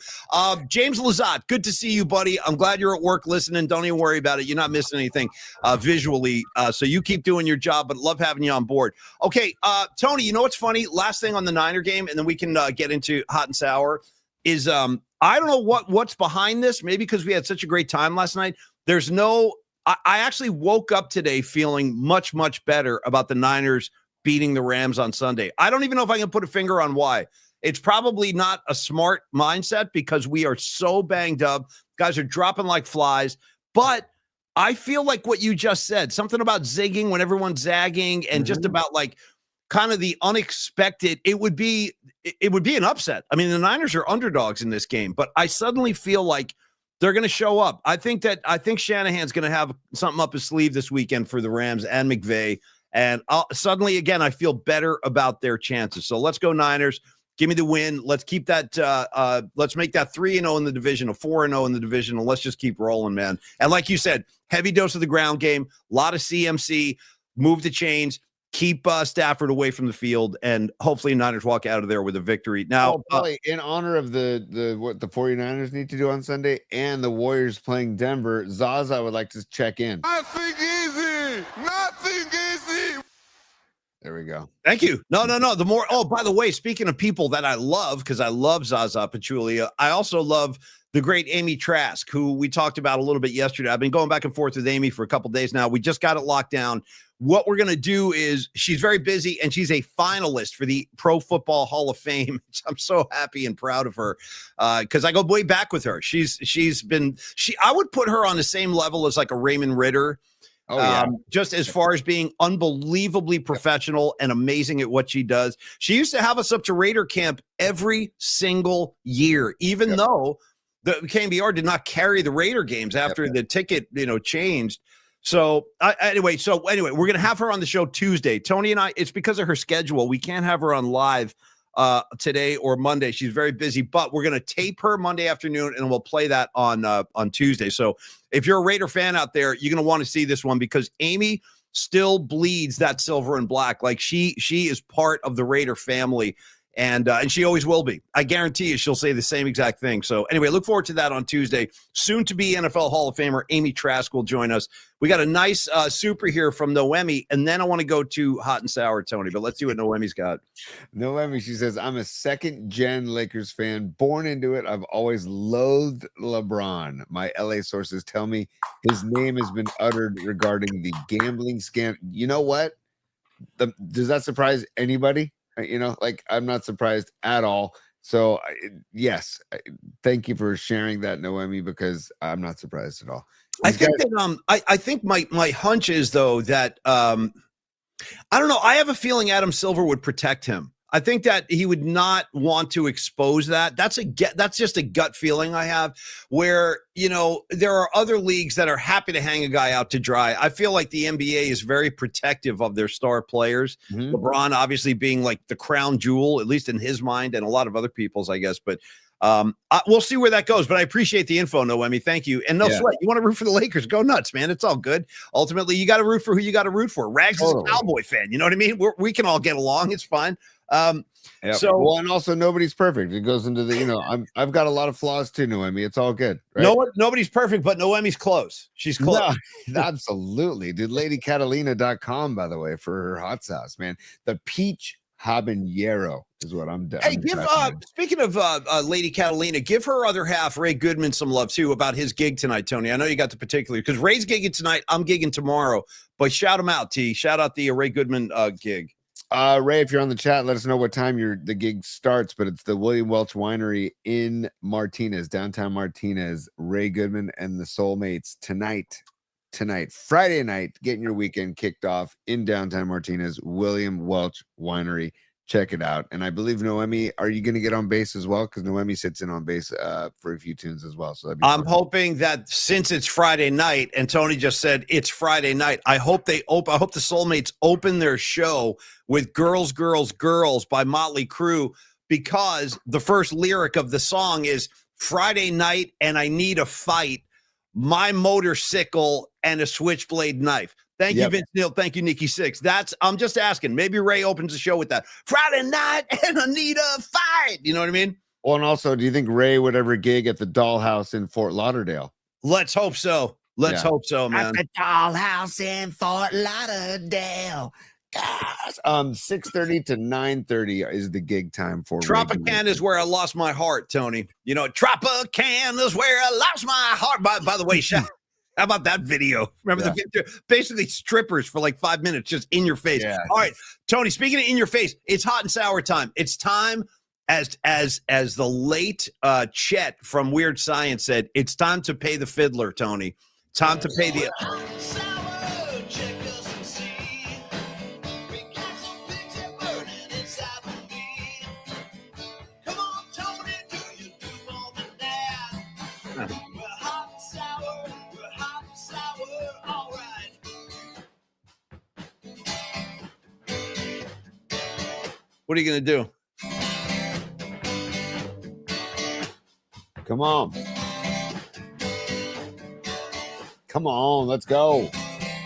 James Lazat, good to see you, buddy. I'm glad you're at work listening. Don't even worry about it. You're not missing anything visually. So you keep doing your job, but love having you on board. Okay, Tony, you know what's funny? Last thing on the Niner game, and then we can get into hot and sour, is I don't know what's behind this. Maybe because we had such a great time last night. There's no I actually woke up today feeling much, much better about the Niners beating the Rams on Sunday. I don't even know if I can put a finger on why. It's probably not a smart mindset because we are so banged up. Guys are dropping like flies. But I feel like what you just said, something about zigging when everyone's zagging and just about like kind of the unexpected, it would be an upset. I mean, the Niners are underdogs in this game, but I suddenly feel like they're going to show up. I think Shanahan's going to have something up his sleeve this weekend for the Rams and McVay. And suddenly, again, I feel better about their chances. So let's go Niners. Give me the win. Let's keep that. Let's make that 3-0 in the division, a 4-0 in the division, and let's just keep rolling, man. And like you said, heavy dose of the ground game, a lot of CMC, move the chains. Keep Stafford away from the field, and hopefully Niners walk out of there with a victory. Now, Paulie, in honor of what the 49ers need to do on Sunday and the Warriors playing Denver, Zaza would like to check in. Nothing easy. Nothing easy. There we go. thank you. No. The more. Oh, by the way, speaking of people that I love, because I love Zaza Pachulia, I also love the great Amy Trask, who we talked about a little bit yesterday. I've been going back and forth with Amy for a couple days now. We just got it locked down. What we're going to do is she's very busy and she's a finalist for the Pro Football Hall of Fame. I'm so happy and proud of her because I go way back with her. I would put her on the same level as like a Raymond Ritter. Oh, yeah. Just as far as being unbelievably professional and amazing at what she does. She used to have us up to Raider camp every single year, even though the KNBR did not carry the Raider games after the ticket, changed. So anyway, we're gonna have her on the show Tuesday. Tony and I, it's because of her schedule. We can't have her on live today or Monday. She's very busy, but we're gonna tape her Monday afternoon and we'll play that on Tuesday. So if you're a Raider fan out there, you're gonna want to see this one because Amy still bleeds that silver and black. Like she is part of the Raider family. And she always will be. I guarantee you she'll say the same exact thing. So anyway, look forward to that on Tuesday. Soon to be NFL Hall of Famer Amy Trask will join us. We got a nice super here from Noemi, and then I want to go to Hot and Sour, Tony. But let's see what Noemi's got. Noemi, she says, I'm a second-gen Lakers fan, born into it. I've always loathed LeBron. My LA sources tell me his name has been uttered regarding the gambling scam. You know what? Does that surprise anybody? You know, like I'm not surprised at all. So yes, thank you for sharing that, Noemi, because I'm not surprised at all. I think my hunch is though that I don't know. I have a feeling Adam Silver would protect him. I think that he would not want to expose that. That's just a gut feeling I have where, you know, there are other leagues that are happy to hang a guy out to dry. I feel like the NBA is very protective of their star players. Mm-hmm. LeBron obviously being like the crown jewel, at least in his mind and a lot of other people's, I guess. But we'll see where that goes. But I appreciate the info, Noemi. Thank you. And no sweat. You want to root for the Lakers? Go nuts, man. It's all good. Ultimately, you got to root for who you got to root for. Rags is a Cowboy fan. You know what I mean? We can all get along. It's fine. So well, and also nobody's perfect. It goes into the, you know, I've got a lot of flaws too, Noemi. It's all good. Right? Nobody's perfect, but Noemi's close. She's close. No, absolutely. Dude, LadyCatalina.com, by the way, for her hot sauce, man. The peach habanero is what I'm doing. Hey, speaking of Lady Catalina, give her other half, Ray Goodman, some love too about his gig tonight, Tony. I know you got the particular because Ray's gigging tonight. I'm gigging tomorrow, but shout him out, T. Shout out the Ray Goodman gig. Ray, if you're on the chat, let us know what time the gig starts, but it's the William Welch Winery in Martinez, downtown Martinez. Ray Goodman and the Soulmates tonight, Friday night, getting your weekend kicked off in downtown Martinez, William Welch Winery. Check it out. And I believe, Noemi, are you going to get on bass as well? Because Noemi sits in on bass for a few tunes as well. So I'm hoping that since it's Friday night, and Tony just said it's Friday night, I hope the Soulmates open their show with Girls, Girls, Girls by Motley Crue, because the first lyric of the song is Friday night and I need a fight, my motorcycle and a switchblade knife. Thank you, Vince Neil. Thank you, Nikki Six. I'm just asking. Maybe Ray opens the show with that. Friday night and I need a fight. You know what I mean? Well, and also, do you think Ray would ever gig at the Dollhouse in Fort Lauderdale? Let's hope so. Let's hope so, man. At the Dollhouse in Fort Lauderdale. 6:30 to 9:30 is the gig time for Tropicana is where I lost my heart, Tony. You know, Tropicana is where I lost my heart. By the way, how about that video? Remember the video? Basically strippers for like 5 minutes, just in your face. Yeah. All right, Tony, speaking of in your face, it's hot and sour time. It's time, as the late Chet from Weird Science said, it's time to pay the fiddler, Tony. Time to pay the... What are you going to do? Come on. Let's go.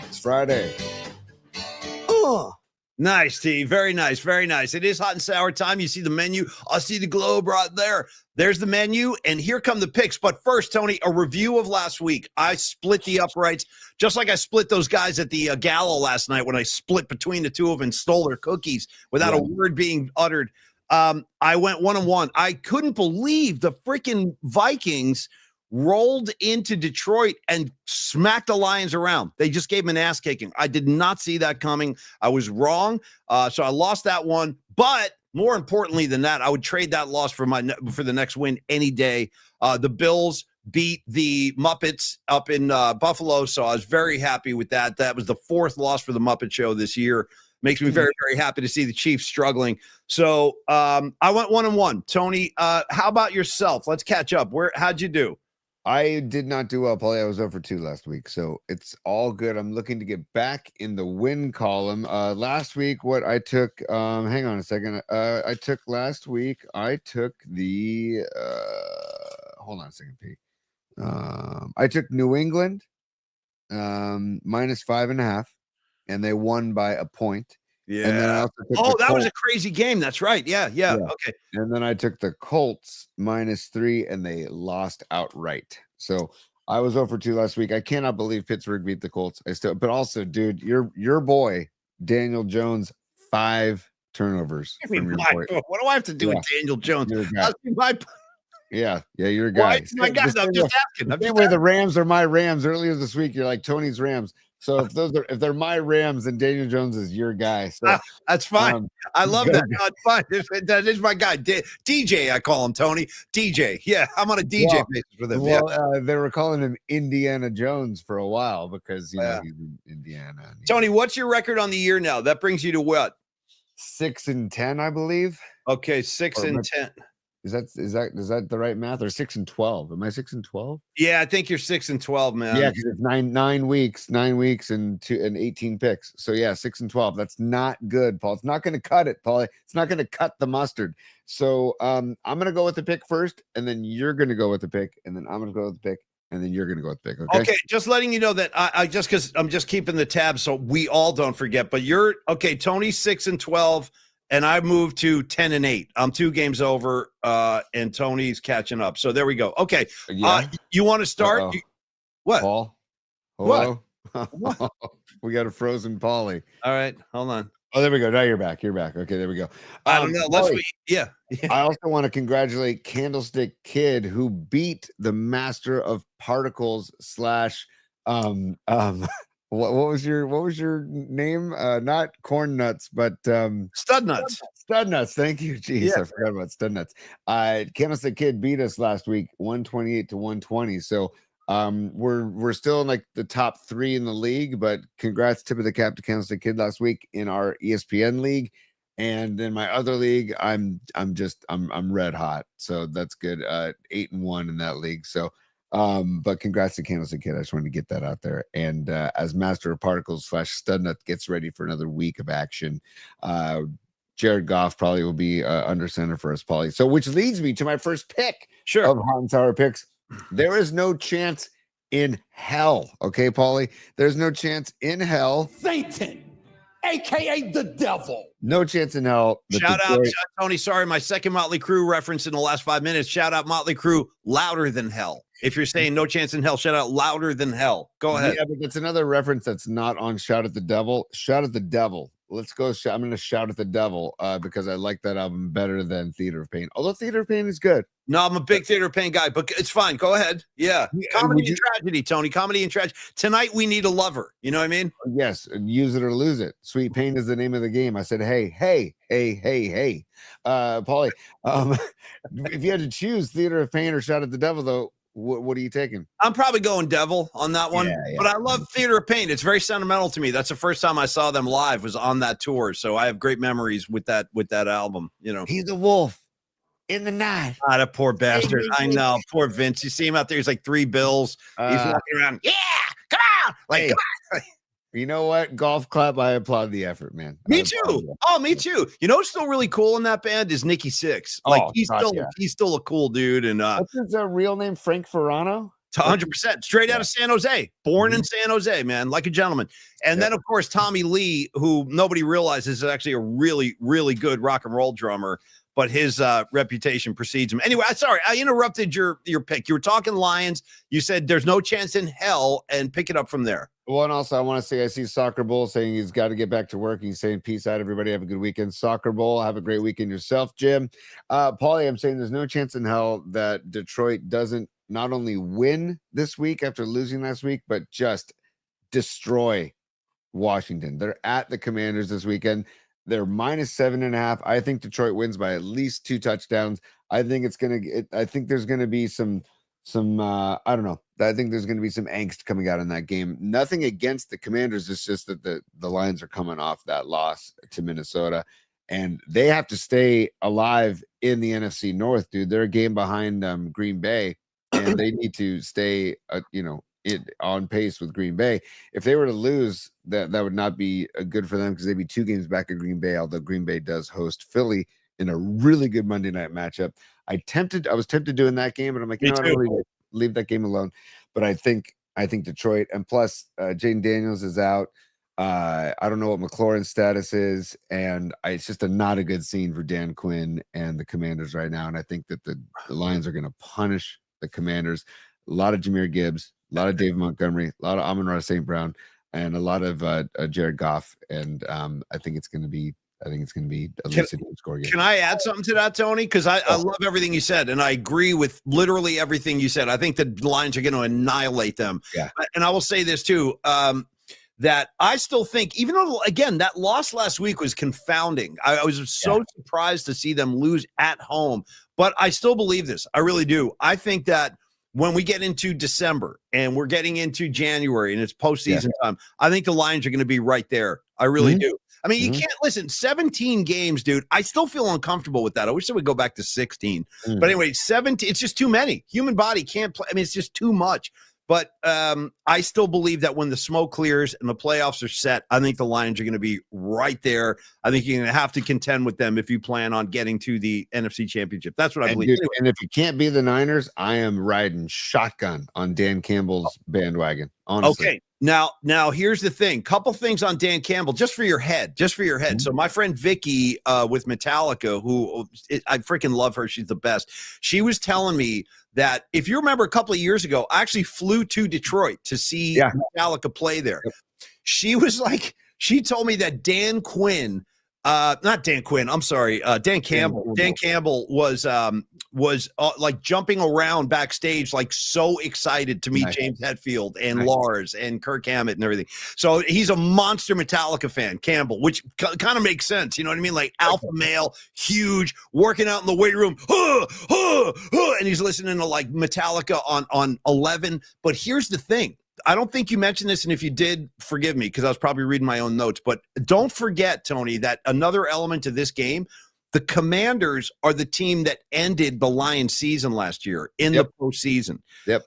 It's Friday. Oh, nice, T. Very nice. Very nice. It is hot and sour time. You see the menu. I see the globe right there. There's the menu, and here come the picks. But first, Tony, a review of last week. I split the uprights, just like I split those guys at the gala last night when I split between the two of them and stole their cookies without a word being uttered. I went 1-1. I couldn't believe the freaking Vikings rolled into Detroit and smacked the Lions around. They just gave them an ass kicking. I did not see that coming. I was wrong. So I lost that one. But more importantly than that, I would trade that loss for the next win any day. The Bills beat the Muppets up in Buffalo, so I was very happy with that. That was the fourth loss for the Muppet Show this year. Makes me very, very happy to see the Chiefs struggling. So I went 1-1. Tony, how about yourself? Let's catch up. How'd you do? I did not do well, Paulie. I was over 2 last week, so it's all good. I'm looking to get back in the win column. Last week, what I took, hang on a second. I took last week, I took the, hold on a second, Pete. I took New England, -5.5, and they won by a point. Yeah. And then I also took Oh, the that was Colts. a crazy game. That's right. Yeah. Okay. And then I took the Colts -3, and they lost outright. So I was over 2 last week. I cannot believe Pittsburgh beat the Colts. But also, dude, your boy Daniel Jones, 5 turnovers I mean, from your boy. what do I have to do Yeah. with Daniel Jones? Your guy. That's my Yeah, you're a Why? guy. My guys. I'm just asking. The same way the Rams are my Rams. Earlier this week, you're like Tony's Rams. So if they're my Rams, then Daniel Jones is your guy. So that's fine. I love that. No, it's fine. That is my guy. DJ, I call him Tony. DJ. Yeah, I'm on a DJ basis with him. Well, they were calling him Indiana Jones for a while because you know he's in Indiana. Tony, what's your record on the year now? That brings you to what? 6-10, I believe. Okay, 6-10. Is that the right math, or 6-12? Am I 6-12? Yeah, I think you're 6-12, man. Yeah, because it's 9 weeks and 18 picks. So yeah, 6-12. That's not good, Paul. It's not going to cut it, Paul. It's not going to cut the mustard. So I'm going to go with the pick first, and then you're going to go with the pick, and then I'm going to go with the pick, and then you're going to go with the pick. Okay. Just letting you know that I just because I'm just keeping the tab so we all don't forget. But you're okay. Tony's 6-12. And I moved to 10-8. I'm 2 games over, and Tony's catching up. So there we go. Okay. You want to start? What? Paul? Hello? What? We got a frozen Paulie. All right. Hold on. Oh, there we go. Now you're back. You're back. Okay, there we go. I don't know. Yeah. I also want to congratulate Candlestick Kid, who beat the Master of Particles / what was your name? Not Corn Nuts, but Stud Nuts. Stud Nuts. Thank you. Jeez, I forgot about Stud Nuts. Candlestick Kid beat us last week, 128-120. So we're still in like the top 3 in the league, but congrats, tip of the cap to Candlestick Kid last week in our ESPN league. And in my other league, I'm red hot. So that's good. 8-1 in that league. So but congrats to Candlestick Kid. I just wanted to get that out there. And as Master of Particles / Studnut gets ready for another week of action, Jared Goff probably will be under center for us, Paulie. So which leads me to my first pick of Hot and Sour Picks. There is no chance in hell. Okay, Paulie. There's no chance in hell. Satan, aka the devil. No chance in hell. Shout out, Tony. Sorry, my second Motley Crue reference in the last 5 minutes. Shout out Motley Crue, Louder Than Hell. If you're saying no chance in hell, shout out Louder Than Hell. Go ahead. Yeah, but it's another reference that's not on Shout at the Devil. Shout at the Devil. Let's go. I'm going to shout at the devil because I like that album better than Theater of Pain. Although Theater of Pain is good. No, I'm a big Theater of Pain guy, but it's fine. Go ahead. Yeah. Comedy and tragedy, Tony. Comedy and tragedy. Tonight we need a lover. You know what I mean? Yes. Use it or lose it. Sweet Pain is the name of the game. I said, hey. Paulie, if you had to choose Theater of Pain or Shout at the Devil, though, what are you taking? I'm probably going Devil on that one, but I love Theater of Pain. It's very sentimental to me. That's the first time I saw them live was on that tour. So I have great memories with that album, you know. He's a wolf in the night. Ah, that poor bastard. I know. Poor Vince. You see him out there. He's like $3 bills. He's walking around. Yeah, come on. Like, come on. You know what? Golf clap. I applaud the effort, man. Me too. Oh, me too. You know what's still really cool in that band is Nikki Sixx. Like he's still a cool dude. And what's his real name? Frank Ferrano? 100% straight out of San Jose, born in San Jose, man, like a gentleman. And then of course Tommy Lee, who nobody realizes is actually a really, really good rock and roll drummer, but his reputation precedes him. Anyway, sorry, I interrupted your pick. You were talking Lions. You said there's no chance in hell, and pick it up from there. Well, and also I want to say I see Soccer Bowl saying he's got to get back to work. He's saying peace out, everybody. Have a good weekend. Soccer Bowl, have a great weekend yourself, Jim. Paulie, I'm saying there's no chance in hell that Detroit doesn't not only win this week after losing last week, but just destroy Washington. They're at the Commanders this weekend. They're -7.5. I think Detroit wins by at least 2 touchdowns. I think I think there's gonna be some I don't know. I think there's going to be some angst coming out in that game. Nothing against the Commanders. It's just that the Lions are coming off that loss to Minnesota, and they have to stay alive in the NFC North, dude. They're a game behind Green Bay. and they need to stay, on pace with Green Bay. If they were to lose, that would not be good for them because they'd be 2 games back of Green Bay, although Green Bay does host Philly in a really good Monday night matchup. I was tempted doing that game, but I'm like, I don't really leave that game alone. But I think Detroit, and plus Jaden Daniels is out. I don't know what McLaurin's status is, and it's just not a good scene for Dan Quinn and the Commanders right now. And I think that the Lions are going to punish the Commanders. A lot of Jahmyr Gibbs, a lot of Dave Montgomery, a lot of Amon-Ra St. Brown, and a lot of Jared Goff. And I think it's going to be at least a score game. Can I add something to that, Tony? Because I love everything you said, and I agree with literally everything you said. I think the Lions are going to annihilate them. Yeah. And I will say this too. That I still think, even though, again, that loss last week was confounding. I was so surprised to see them lose at home, but I still believe this. I really do. I think that when we get into December and we're getting into January and it's postseason time, I think the Lions are going to be right there. I really do. I mean, you can't listen, 17 games, dude. I still feel uncomfortable with that. I wish it would go back to 16. But anyway, 17, it's just too many. Human body can't play. I mean, it's just too much. But I still believe that when the smoke clears and the playoffs are set, I think the Lions are going to be right there. I think you're going to have to contend with them if you plan on getting to the NFC Championship. That's what I believe. Dude, and if you can't be the Niners, I am riding shotgun on Dan Campbell's bandwagon. Honestly. Okay. Now here's the thing. Couple things on Dan Campbell, just for your head. So my friend Vicky with Metallica, who I freaking love her. She's the best. She was telling me that if you remember a couple of years ago, I actually flew to Detroit to see Metallica play there. Yep. She told me that Dan Quinn, not Dan Quinn, I'm sorry, Dan Campbell. Dan Campbell was like jumping around backstage, like so excited to meet James Hetfield and Lars and Kirk Hammett and everything. So he's a monster Metallica fan, Campbell, which kind of makes sense. You know what I mean? Like alpha male, huge, working out in the weight room, and he's listening to like Metallica on 11. But here's the thing. I don't think you mentioned this, and if you did, forgive me, because I was probably reading my own notes. But don't forget, Tony, that another element of this game, the Commanders are the team that ended the Lions season last year in the postseason. Yep.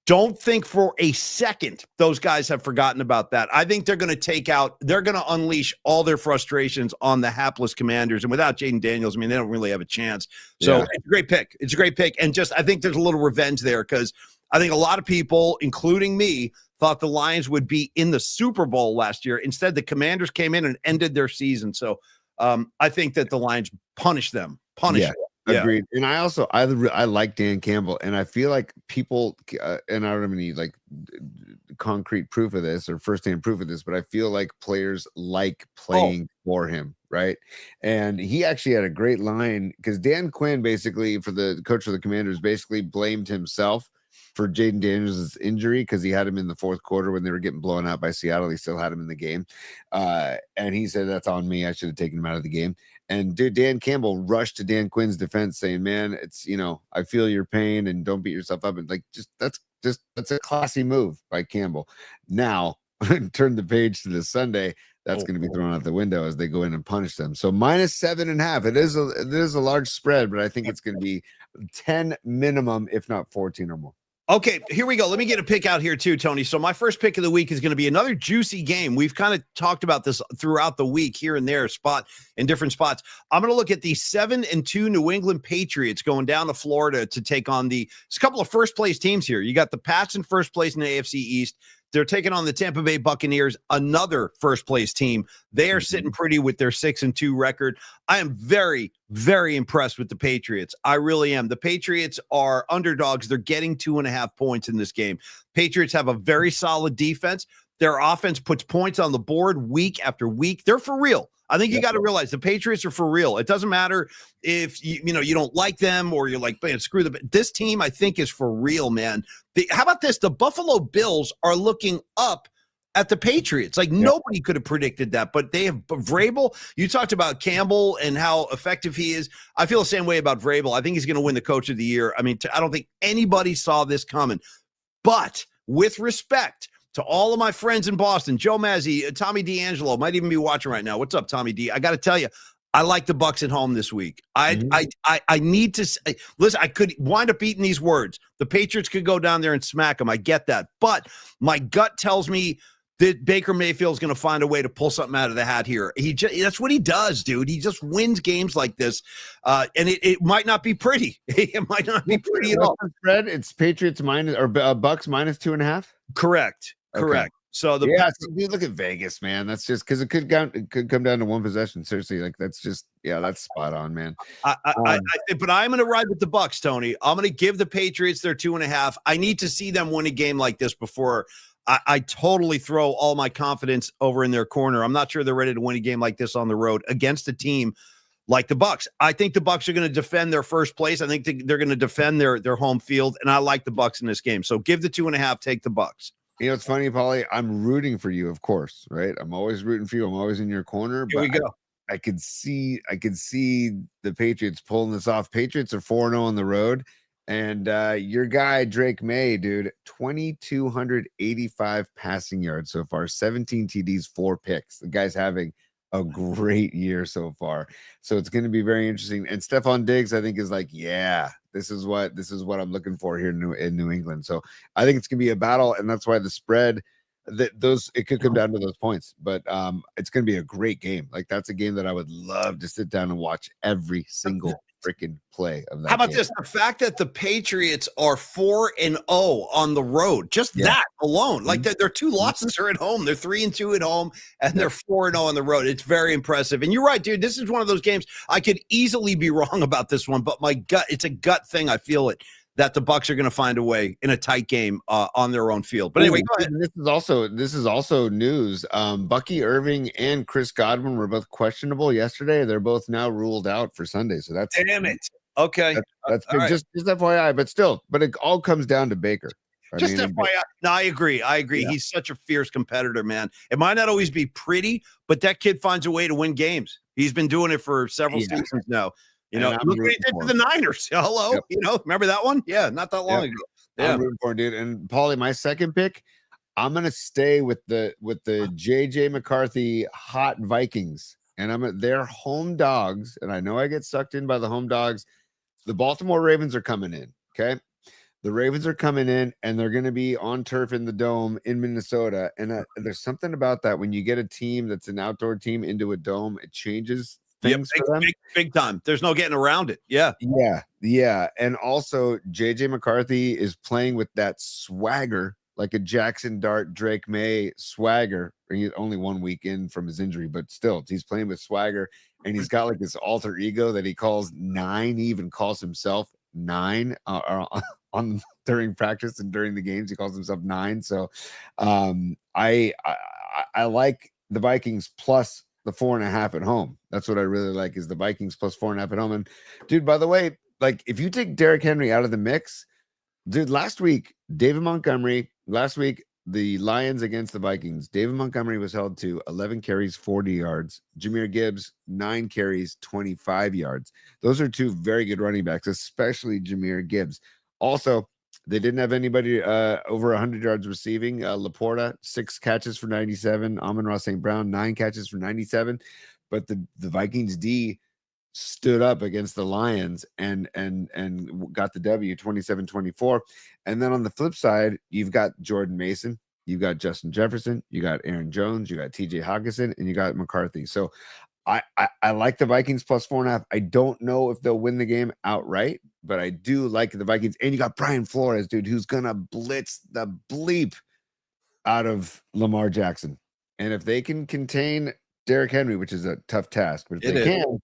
Don't think for a second those guys have forgotten about that. I think they're going to unleash all their frustrations on the hapless Commanders. And without Jaden Daniels, I mean, they don't really have a chance. So it's a great pick. It's a great pick. And just, I think there's a little revenge there because I think a lot of people, including me, thought the Lions would be in the Super Bowl last year. Instead, the Commanders came in and ended their season. So I think that the Lions punish them. Them. Agreed. And I also, I like Dan Campbell, and I feel like people, and I don't have any like concrete proof of this or firsthand proof of this, but I feel like players like playing for him. Right. And he actually had a great line because Dan Quinn, basically, for the coach of the Commanders, basically blamed himself for Jaden Daniels' injury because he had him in the fourth quarter when they were getting blown out by Seattle. He still had him in the game. And he said, that's on me. I should have taken him out of the game. And dude, Dan Campbell rushed to Dan Quinn's defense saying, man, it's, I feel your pain and don't beat yourself up. And like, that's a classy move by Campbell. Now turn the page to this Sunday. That's going to be thrown out the window as they go in and punish them. So -7.5. It is a large spread, but I think it's going to be 10 minimum, if not 14 or more. Okay, here we go. Let me get a pick out here too, Tony. So my first pick of the week is going to be another juicy game. We've kind of talked about this throughout the week here and there, in different spots. I'm going to look at the 7-2 New England Patriots going down to Florida to take on a couple of first place teams here. You got the Pats in first place in the AFC East. They're taking on the Tampa Bay Buccaneers, another first-place team. They are sitting pretty with their 6-2 record. I am very, very impressed with the Patriots. I really am. The Patriots are underdogs. They're getting 2.5 points in this game. Patriots have a very solid defense. Their offense puts points on the board week after week. They're for real. I think you got to realize the Patriots are for real. It doesn't matter if you don't like them or you're like, man, screw them. This team, I think, is for real, man. How about this? The Buffalo Bills are looking up at the Patriots. Like nobody could have predicted that, but they have Vrabel. You talked about Campbell and how effective he is. I feel the same way about Vrabel. I think he's going to win the Coach of the Year. I mean, I don't think anybody saw this coming. But with respect to all of my friends in Boston, Joe Mazzi, Tommy D'Angelo might even be watching right now. What's up, Tommy D? I got to tell you, I like the Bucks at home this week. Mhm. I need to listen. I could wind up eating these words. The Patriots could go down there and smack them. I get that, but my gut tells me that Baker Mayfield is going to find a way to pull something out of the hat here. That's what he does, dude. He just wins games like this, and it might not be pretty. It might not be pretty at all. What's the spread? It's Patriots minus or Bucks minus 2.5. Correct. Okay. Correct. So dude, look at Vegas, man. That's just because it could come down to one possession. Seriously, like that's spot on, man. But I'm going to ride with the Bucks, Tony. I'm going to give the Patriots their 2.5. I need to see them win a game like this before I totally throw all my confidence over in their corner. I'm not sure they're ready to win a game like this on the road against a team like the Bucks. I think the Bucks are going to defend their first place. I think they're going to defend their home field, and I like the Bucks in this game. So give the 2.5, take the Bucks. You know, it's funny, Paulie. I'm rooting for you, of course, right? I'm always rooting for you. I'm always in your corner. Here we go. I could see the Patriots pulling this off. Patriots are 4-0 on the road. And your guy, Drake May, dude, 2,285 passing yards so far, 17 TDs, 4 picks. The guy's having a great year so far. So it's going to be very interesting. And Stephon Diggs, I think, is like, yeah, this is what I'm looking for here in New England. So I think it's going to be a battle, and that's why the spread it could come down to those points. But it's going to be a great game. Like that's a game that I would love to sit down and watch every single freaking play of that. How about game. this? The fact that the Patriots are 4-0 on the road, just that alone, like their 2 losses are at home. They're 3-2 at home, and they're 4-0 on the road. It's very impressive. And you're right, dude. This is one of those games I could easily be wrong about this one, but my gut, it's a gut thing. I feel it that the Bucks are going to find a way in a tight game on their own field. But anyway, go ahead. This is also news. Bucky Irving and Chris Godwin were both questionable yesterday. They're both now ruled out for Sunday. So that's damn it. Okay, that's big. Right. Just FYI, but it all comes down to Baker. FYI. No, I agree. Yeah. He's such a fierce competitor, man. It might not always be pretty, but that kid finds a way to win games. He's been doing it for several seasons now. You know, look what he did to the Niners. Hello. Yep. You know, remember that one? Yeah, not that long ago. Yeah. I'm rooting for it, dude. And Paulie, my second pick, I'm gonna stay with the JJ McCarthy hot Vikings. And they're home dogs. And I know I get sucked in by the home dogs. The Baltimore Ravens are coming in. Okay. The Ravens are coming in, and they're going to be on turf in the dome in Minnesota. And there's something about that when you get a team that's an outdoor team into a dome, it changes things for them. Big time. There's no getting around it. Yeah. And also, JJ McCarthy is playing with that swagger, like a Jackson Dart, Drake May swagger. He's only 1 week in from his injury, but still, he's playing with swagger, and he's got like this alter ego that he calls 9. He even calls himself 9 on during practice and during the games. He calls himself 9. So I like the Vikings plus the 4.5 at home. That's what I really like, is the Vikings plus 4.5 at home. And dude, by the way, like if you take Derrick Henry out of the mix, dude, last week, the Lions against the Vikings, David Montgomery was held to 11 carries, 40 yards. Jahmyr Gibbs, 9 carries, 25 yards. Those are 2 very good running backs, especially Jahmyr Gibbs. Also, they didn't have anybody over 100 yards receiving. Laporta, 6 catches for 97. Amon-Ra St. Brown, 9 catches for 97. But the Vikings D stood up against the Lions and got the W, 27-24. And then on the flip side, you've got Jordan Mason, you've got Justin Jefferson, you got Aaron Jones, you got TJ Hawkinson, and you got McCarthy. So I like the Vikings plus 4.5. I don't know if they'll win the game outright, but I do like the Vikings. And you got Brian Flores, dude, who's gonna blitz the bleep out of Lamar Jackson. And if they can contain Derrick Henry, which is a tough task, but if they can,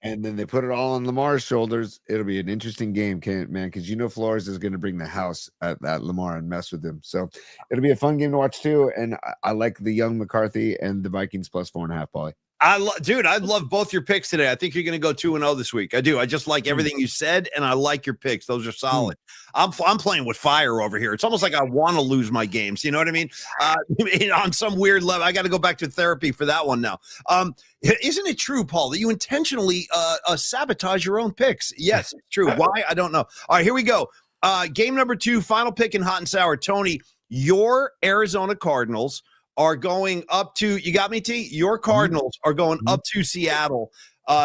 and then they put it all on Lamar's shoulders, it'll be an interesting game, man, because Flores is going to bring the house at Lamar and mess with him. So it'll be a fun game to watch too. And I like the young McCarthy and the Vikings plus 4.5, Paulie. I love both your picks today. I think you're going to go 2-0 this week. I do. I just like everything you said, and I like your picks. Those are solid. I'm playing with fire over here. It's almost like I want to lose my games. You know what I mean? On some weird level, I got to go back to therapy for that one now. Isn't it true, Paul, that you intentionally sabotage your own picks? Yes, it's true. Why? I don't know. All right, here we go. Game number 2, final pick in hot and sour. Tony, your Arizona Cardinals are going up to, you got me, T? Your Cardinals are going up to Seattle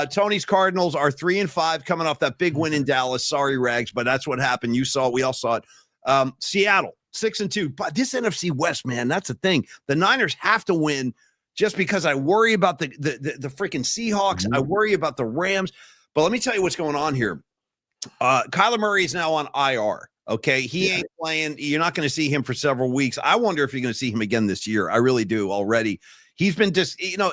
Tony's Cardinals are 3-5 coming off that big win in Dallas. Sorry, Rags, but that's what happened. You saw it. We all saw it. Seattle 6-2. But this NFC West, man, that's the thing. The Niners have to win just because I worry about the freaking Seahawks. I worry about the Rams. But let me tell you what's going on here. Kyler Murray is now on IR. Okay, he ain't playing. You're not going to see him for several weeks. I wonder if you're going to see him again this year. I really do already. He's been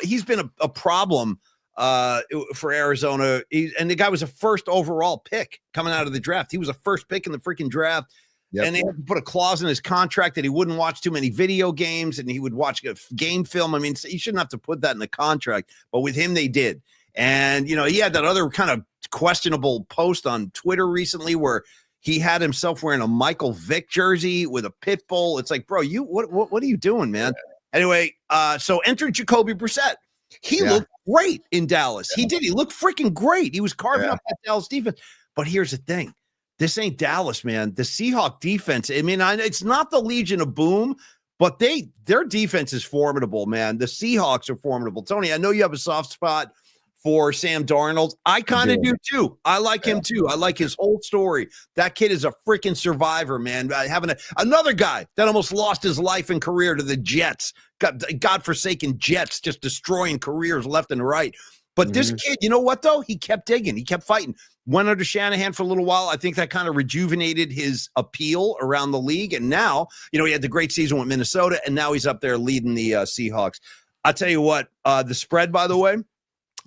he's been a problem for Arizona. And the guy was a first overall pick coming out of the draft. He was a first pick in the freaking draft. Yep. And they had to put a clause in his contract that he wouldn't watch too many video games and he would watch a game film. I mean, you shouldn't have to put that in the contract, but with him, they did. And, he had that other kind of questionable post on Twitter recently where he had himself wearing a Michael Vick jersey with a pit bull. It's like, bro, what are you doing, man? Anyway, so entered Jacoby Brissett. He looked great in Dallas. He did. He looked freaking great. He was carving up that Dallas defense. But here's the thing. This ain't Dallas, man. The Seahawks defense, I mean, it's not the Legion of Boom, but their defense is formidable, man. The Seahawks are formidable. Tony, I know you have a soft spot for Sam Darnold. I kind of do too. I like him too. I like his whole story. That kid is a freaking survivor, man. Having another guy that almost lost his life and career to the Jets, godforsaken Jets, just destroying careers left and right. But this kid, you know what, though? He kept digging. He kept fighting. Went under Shanahan for a little while. I think that kind of rejuvenated his appeal around the league. And now, he had the great season with Minnesota, and now he's up there leading the Seahawks. I'll tell you what, the spread, by the way,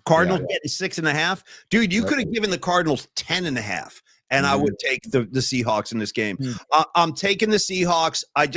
Cardinals getting 6.5. Dude, you could have given the Cardinals 10.5. And I would take the Seahawks in this game. I'm taking the Seahawks. I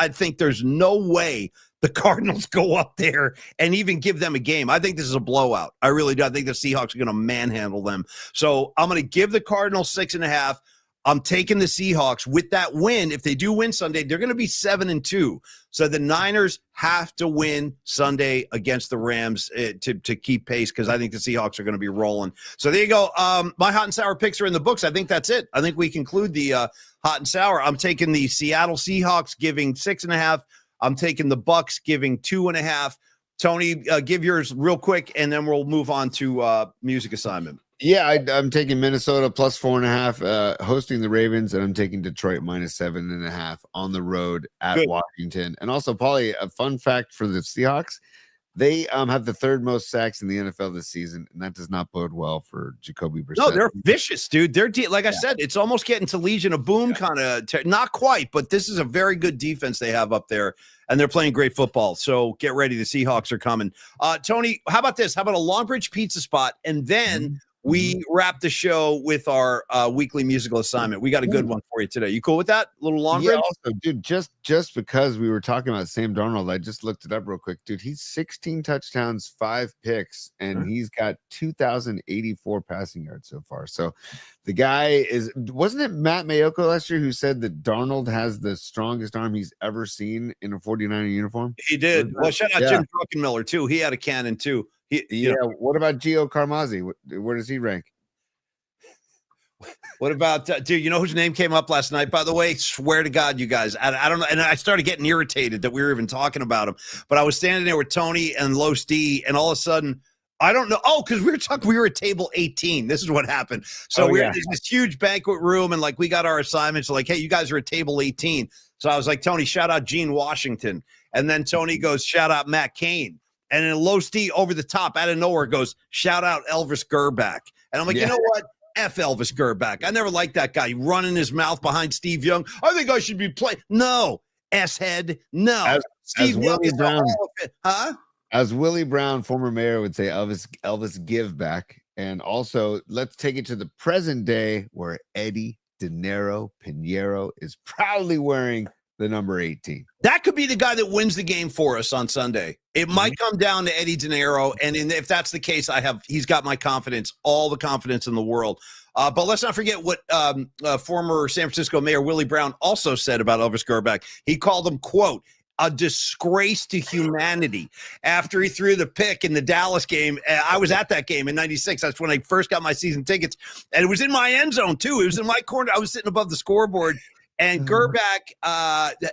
think there's no way the Cardinals go up there and even give them a game. I think this is a blowout. I really do. I think the Seahawks are going to manhandle them. So I'm going to give the Cardinals 6.5. I'm taking the Seahawks with that win. If they do win Sunday, they're going to be 7-2. So the Niners have to win Sunday against the Rams to keep pace because I think the Seahawks are going to be rolling. So there you go. My hot and sour picks are in the books. I think that's it. I think we conclude the hot and sour. I'm taking the Seattle Seahawks giving 6.5. I'm taking the Bucks giving 2.5. Tony, give yours real quick, and then we'll move on to music assignment. Yeah, I'm taking Minnesota plus 4.5, hosting the Ravens, and I'm taking Detroit minus 7.5 on the road at Washington. And also, Paulie, a fun fact for the Seahawks: they have the third most sacks in the NFL this season, and that does not bode well for Jacoby Brissett. No, they're vicious, dude. They're like I said, it's almost getting to Legion of Boom kind of. Not quite, but this is a very good defense they have up there, and they're playing great football. So get ready. The Seahawks are coming. Tony, how about this? How about a Longbridge pizza spot, and then we wrap the show with our weekly musical assignment. We got a good one for you today. You cool with that? A little longer? Yeah, also, dude, just because we were talking about Sam Darnold, I just looked it up real quick. Dude, he's 16 touchdowns, 5 picks, and he's got 2,084 passing yards so far. So the guy wasn't it Matt Mayoko last year who said that Darnold has the strongest arm he's ever seen in a 49er uniform? He did. Well, shout out Jim Druckenmiller, too. He had a cannon, too. What about Gio Carmazzi? Where does he rank? What about dude? You know whose name came up last night? By the way, swear to God, you guys, I don't know. And I started getting irritated that we were even talking about him. But I was standing there with Tony and Los D, and all of a sudden, I don't know. Oh, because we were at table 18. This is what happened. So we're in this huge banquet room, and we got our assignments. Like, hey, you guys are at table 18. So I was like, Tony, shout out Gene Washington, and then Tony goes, shout out Matt Cain. And then Low Steve over the top out of nowhere goes, shout out Elvis Gerback. And I'm like, you know what? F Elvis Gerback. I never liked that guy running his mouth behind Steve Young. I think I should be playing. No, S-head. No. Steve Young is all of it. Huh? As Willie Brown, former mayor, would say, Elvis give back. And also, let's take it to the present day where Eddie De Niro Pinheiro is proudly wearing the number 18. That could be the guy that wins the game for us on Sunday. It might come down to Eddie De Niro, and if that's the case, he's got my confidence, all the confidence in the world. But let's not forget what former San Francisco Mayor Willie Brown also said about Elvis Gerback. He called him, quote, a disgrace to humanity after he threw the pick in the Dallas game. I was at that game in 96. That's when I first got my season tickets, and it was in my end zone too. It was in my corner. I was sitting above the scoreboard. And Gerback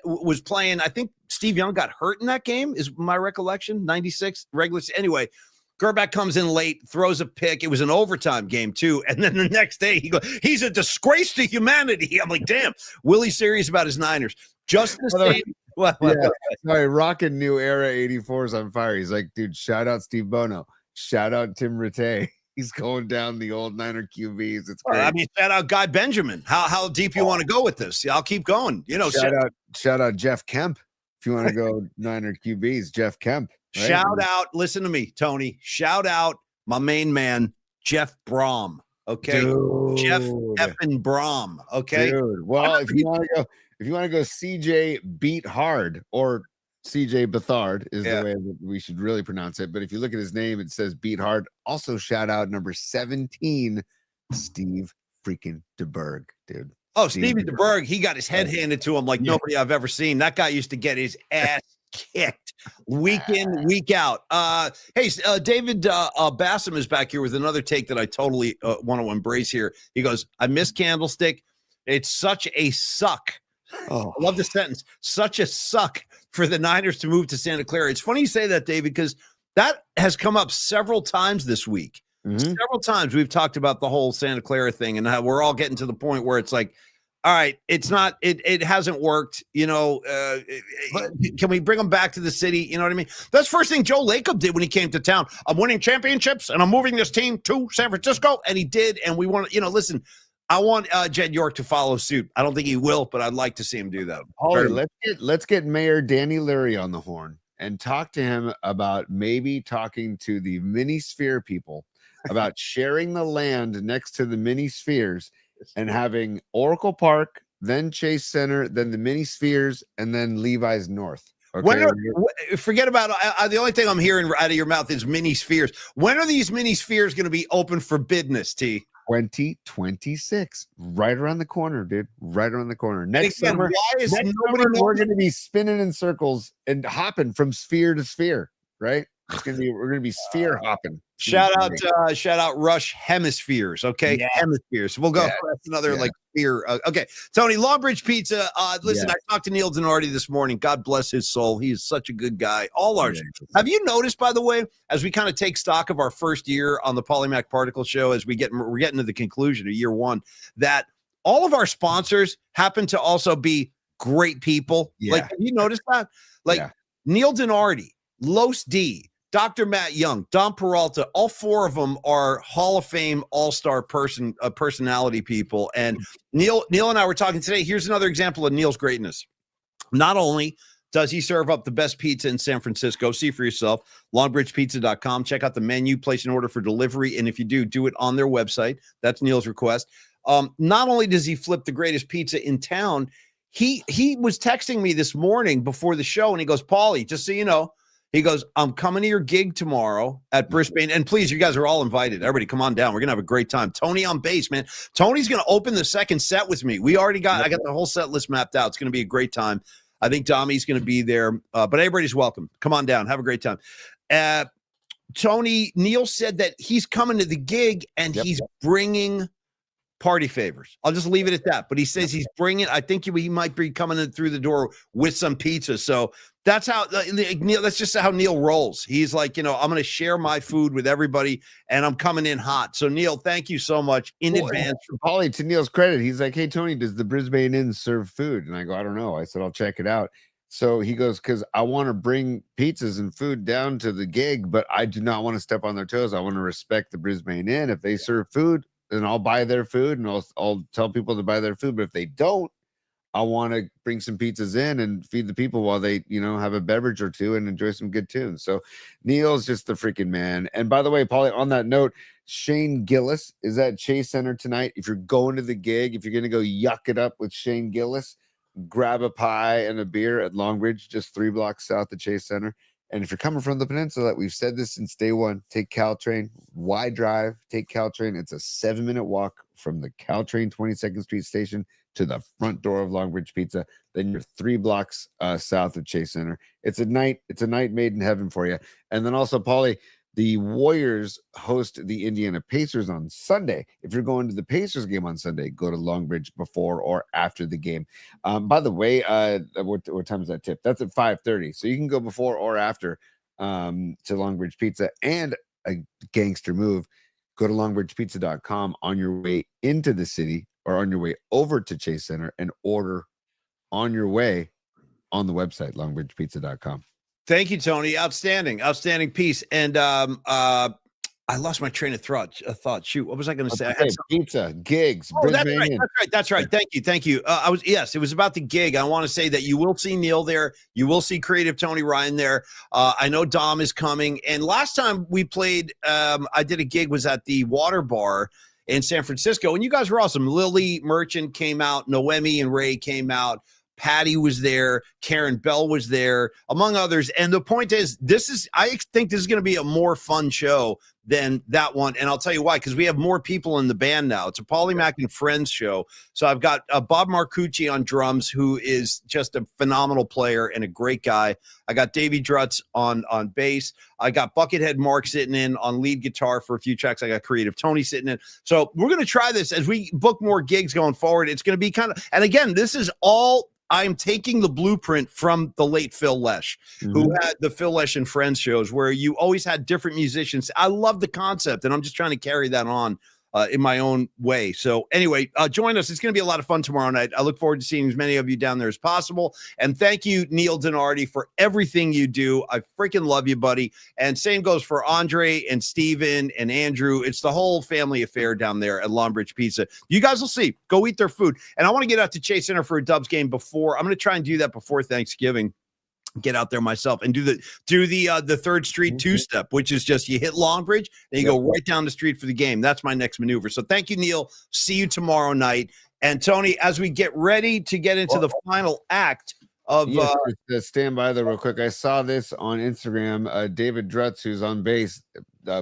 was playing. I think Steve Young got hurt in that game, is my recollection. 96 regular. Anyway, Gerback comes in late, throws a pick. It was an overtime game, too. And then the next day, he's a disgrace to humanity. I'm like, damn, Willie's serious about his Niners. Just the same. Well, sorry, Rockin' New Era 84 is on fire. He's like, dude, shout out Steve Bono. Shout out Tim Rattay. He's going down the old Niner QBs. It's great. I mean, shout out Guy Benjamin. How deep you want to go with this? I'll keep going. Shout out Jeff Kemp. If you want to go Niner QBs, Jeff Kemp. Right? Shout out, listen to me, Tony. Shout out my main man, Jeff Brom. Okay, dude. Jeff effing Brom. Okay, dude. Well, if you want to go CJ Beat Hard, or CJ Beathard is the way that we should really pronounce it. But if you look at his name, it says Beat Hard. Also, shout out number 17, Steve freaking DeBerg, dude. Oh, Stevie DeBerg, he got his head handed to him like nobody I've ever seen. That guy used to get his ass kicked week in, week out. Hey, David Bassam is back here with another take that I totally want to embrace here. He goes, I miss Candlestick. It's such a suck. Oh. I love the sentence. Such a suck for the Niners to move to Santa Clara. It's funny you say that, David, because that has come up several times this week. Several times we've talked about the whole Santa Clara thing and how we're all getting to the point where it's like, all right, it's not, it hasn't worked. You know, can we bring them back to the city? You know what I mean? That's the first thing Joe Lacob did when he came to town. I'm winning championships and I'm moving this team to San Francisco. And he did. And we want to, listen, I want Jed York to follow suit. I don't think he will, but I'd like to see him do that. Paulie, let's get Mayor Danny Leary on the horn and talk to him about maybe talking to the mini sphere people about sharing the land next to the mini spheres and having Oracle Park, then Chase Center, then the mini spheres, and then Levi's North. Okay. Forget about the only thing I'm hearing out of your mouth is mini spheres. When are these mini spheres going to be open for business, T? 2026, right around the corner, dude. Right around the corner. Next summer, we're going to be spinning in circles and hopping from sphere to sphere, right? We're gonna be sphere hopping. Shout out Rush Hemispheres. Okay, Hemispheres. We'll go. That's another like sphere. Okay, Tony, Longbridge Pizza. Listen, I talked to Neil Denardi this morning. God bless his soul. He is such a good guy. All ours. Have you noticed, by the way, as we kind of take stock of our first year on the Polymac Particle Show, as we're getting to the conclusion of year one, that all of our sponsors happen to also be great people. Yeah. Like, have you noticed that? Like Neil Denardi, Los D, Dr. Matt Young, Don Peralta, all four of them are Hall of Fame all-star personality people. And Neil and I were talking today. Here's another example of Neil's greatness. Not only does he serve up the best pizza in San Francisco, see for yourself, longbridgepizza.com. Check out the menu, place an order for delivery. And if you do it on their website. That's Neil's request. Not only does he flip the greatest pizza in town, he was texting me this morning before the show, and he goes, Paulie, just so you know, he goes, I'm coming to your gig tomorrow at Brisbane. And please, you guys are all invited. Everybody come on down. We're going to have a great time. Tony on bass, man. Tony's going to open the second set with me. I got the whole set list mapped out. It's going to be a great time. I think Dami's going to be there, but everybody's welcome. Come on down. Have a great time. Neil said that he's coming to the gig and he's bringing party favors. I'll just leave it at that. But he says he's bringing, I think he might be coming in through the door with some pizza. So that's how Neil, that's just how Neil rolls. He's like, I'm going to share my food with everybody and I'm coming in hot. So Neil, thank you so much in advance. Paulie, to Neil's credit, he's like, hey, Tony, does the Brisbane Inn serve food? And I go, I don't know. I said, I'll check it out. So he goes, because I want to bring pizzas and food down to the gig, but I do not want to step on their toes. I want to respect the Brisbane Inn. If they serve food, then I'll buy their food and I'll tell people to buy their food. But if they don't, I want to bring some pizzas in and feed the people while they, have a beverage or two and enjoy some good tunes. So Neil's just the freaking man. And by the way, Paulie, on that note, Shane Gillis is at Chase Center tonight. If you're going to the gig, if you're going to go yuck it up with Shane Gillis, grab a pie and a beer at Longbridge, just 3 blocks south of Chase Center. And if you're coming from the peninsula, we've said this since day one, take Caltrain. Why drive? Take Caltrain. It's a 7-minute walk from the Caltrain 22nd Street station to the front door of Longbridge Pizza. Then you're 3 blocks south of Chase Center. It's a night made in heaven for you. And then also, Paulie, the Warriors host the Indiana Pacers on Sunday. If you're going to the Pacers game on Sunday, go to Longbridge before or after the game. By the way, what time is that tip? That's at 5:30. So you can go before or after to Longbridge Pizza. And a gangster move, go to longbridgepizza.com on your way into the city or on your way over to Chase Center and order on your way on the website, longbridgepizza.com. Thank you, Tony. Outstanding piece. And I lost my train of thought. Shoot, what was I going to say? I had pizza, gigs. Oh, that's right. Thank you. It was about the gig. I want to say that you will see Neil there. You will see Creative Tony Ryan there. I know Dom is coming. And last time we played, I did a gig, was at the Water Bar in San Francisco. And you guys were awesome. Lily Merchant came out. Noemi and Ray came out. Patty was there. Karen Bell was there, among others. And the point is, I think this is going to be a more fun show than that one. And I'll tell you why, because we have more people in the band now. It's a Paulie Mac and Friends show. So I've got Bob Marcucci on drums, who is just a phenomenal player and a great guy. I got Davey Drutz on bass. I got Buckethead Mark sitting in on lead guitar for a few tracks. I got Creative Tony sitting in. So we're going to try this as we book more gigs going forward. It's going to be kind of, and again, this is all, I'm taking the blueprint from the late Phil Lesh, who had the Phil Lesh and Friends shows where you always had different musicians. I love the concept, and I'm just trying to carry that on in my own way. So anyway, join us. It's going to be a lot of fun tomorrow night. I look forward to seeing as many of you down there as possible. And thank you, Neil Donardi, for everything you do. I freaking love you, buddy. And same goes for Andre and Steven and Andrew. It's the whole family affair down there at Longbridge Pizza. You guys will see. Go eat their food. And I want to get out to Chase Center for a Dubs game before. I'm going to try and do that before Thanksgiving. Get out there myself and do the 3rd Street two-step, which is just you hit Longbridge, then you go right down the street for the game. That's my next maneuver. So thank you, Neil. See you tomorrow night. And Tony, as we get ready to get into the final act of stand by there real quick. I saw this on Instagram. David Drutz, who's on bass,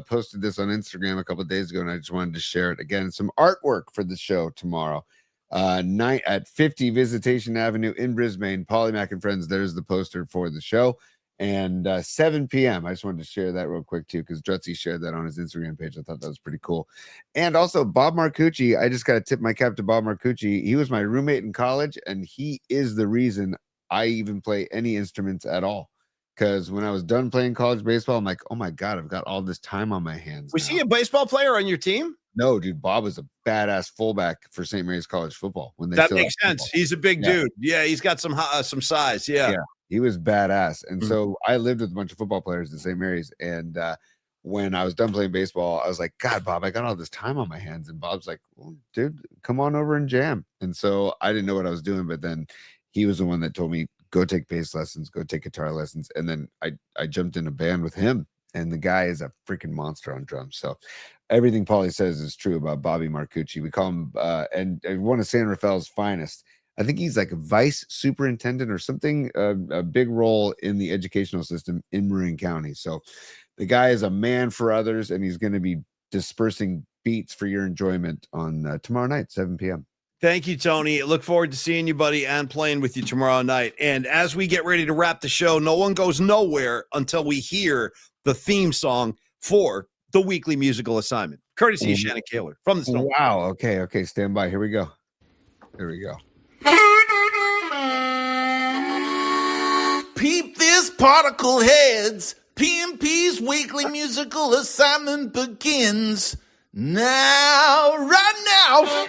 posted this on Instagram a couple of days ago, and I just wanted to share it again. Some artwork for the show tomorrow. Night at 50 Visitation Avenue in Brisbane. Paulie Mac and Friends, there's the poster for the show. And 7 p.m. I just wanted to share that real quick too, because Drutzy shared that on his Instagram page. I thought that was pretty cool. And also Bob Marcucci, I just got to tip my cap to Bob Marcucci. He was my roommate in college, and he is the reason I even play any instruments at all. Because when I was done playing college baseball, I'm like, oh my God, I've got all this time on my hands. Was he a baseball player on your team? No, dude, Bob was a badass fullback for St. Mary's College football. That makes sense. He's a big dude. Yeah, he's got some size. Yeah, he was badass. And so I lived with a bunch of football players at St. Mary's. And when I was done playing baseball, I was like, God, Bob, I got all this time on my hands. And Bob's like, well, dude, come on over and jam. And so I didn't know what I was doing, but then he was the one that told me, go take bass lessons, go take guitar lessons. And then I jumped in a band with him. And the guy is a freaking monster on drums. So everything Paulie says is true about Bobby Marcucci. We call him and one of San Rafael's finest. I think he's like a vice superintendent or something, a big role in the educational system in Marin County. So the guy is a man for others, and he's going to be dispersing beats for your enjoyment on tomorrow night, 7 p.m. Thank you, Tony. Look forward to seeing you, buddy, and playing with you tomorrow night. And as we get ready to wrap the show, no one goes nowhere until we hear the theme song for the weekly musical assignment, courtesy of Shannon Kaler from the Stone. Wow. Okay. Stand by. Here we go. Peep this, particle heads. PMP's weekly musical assignment begins now, right now.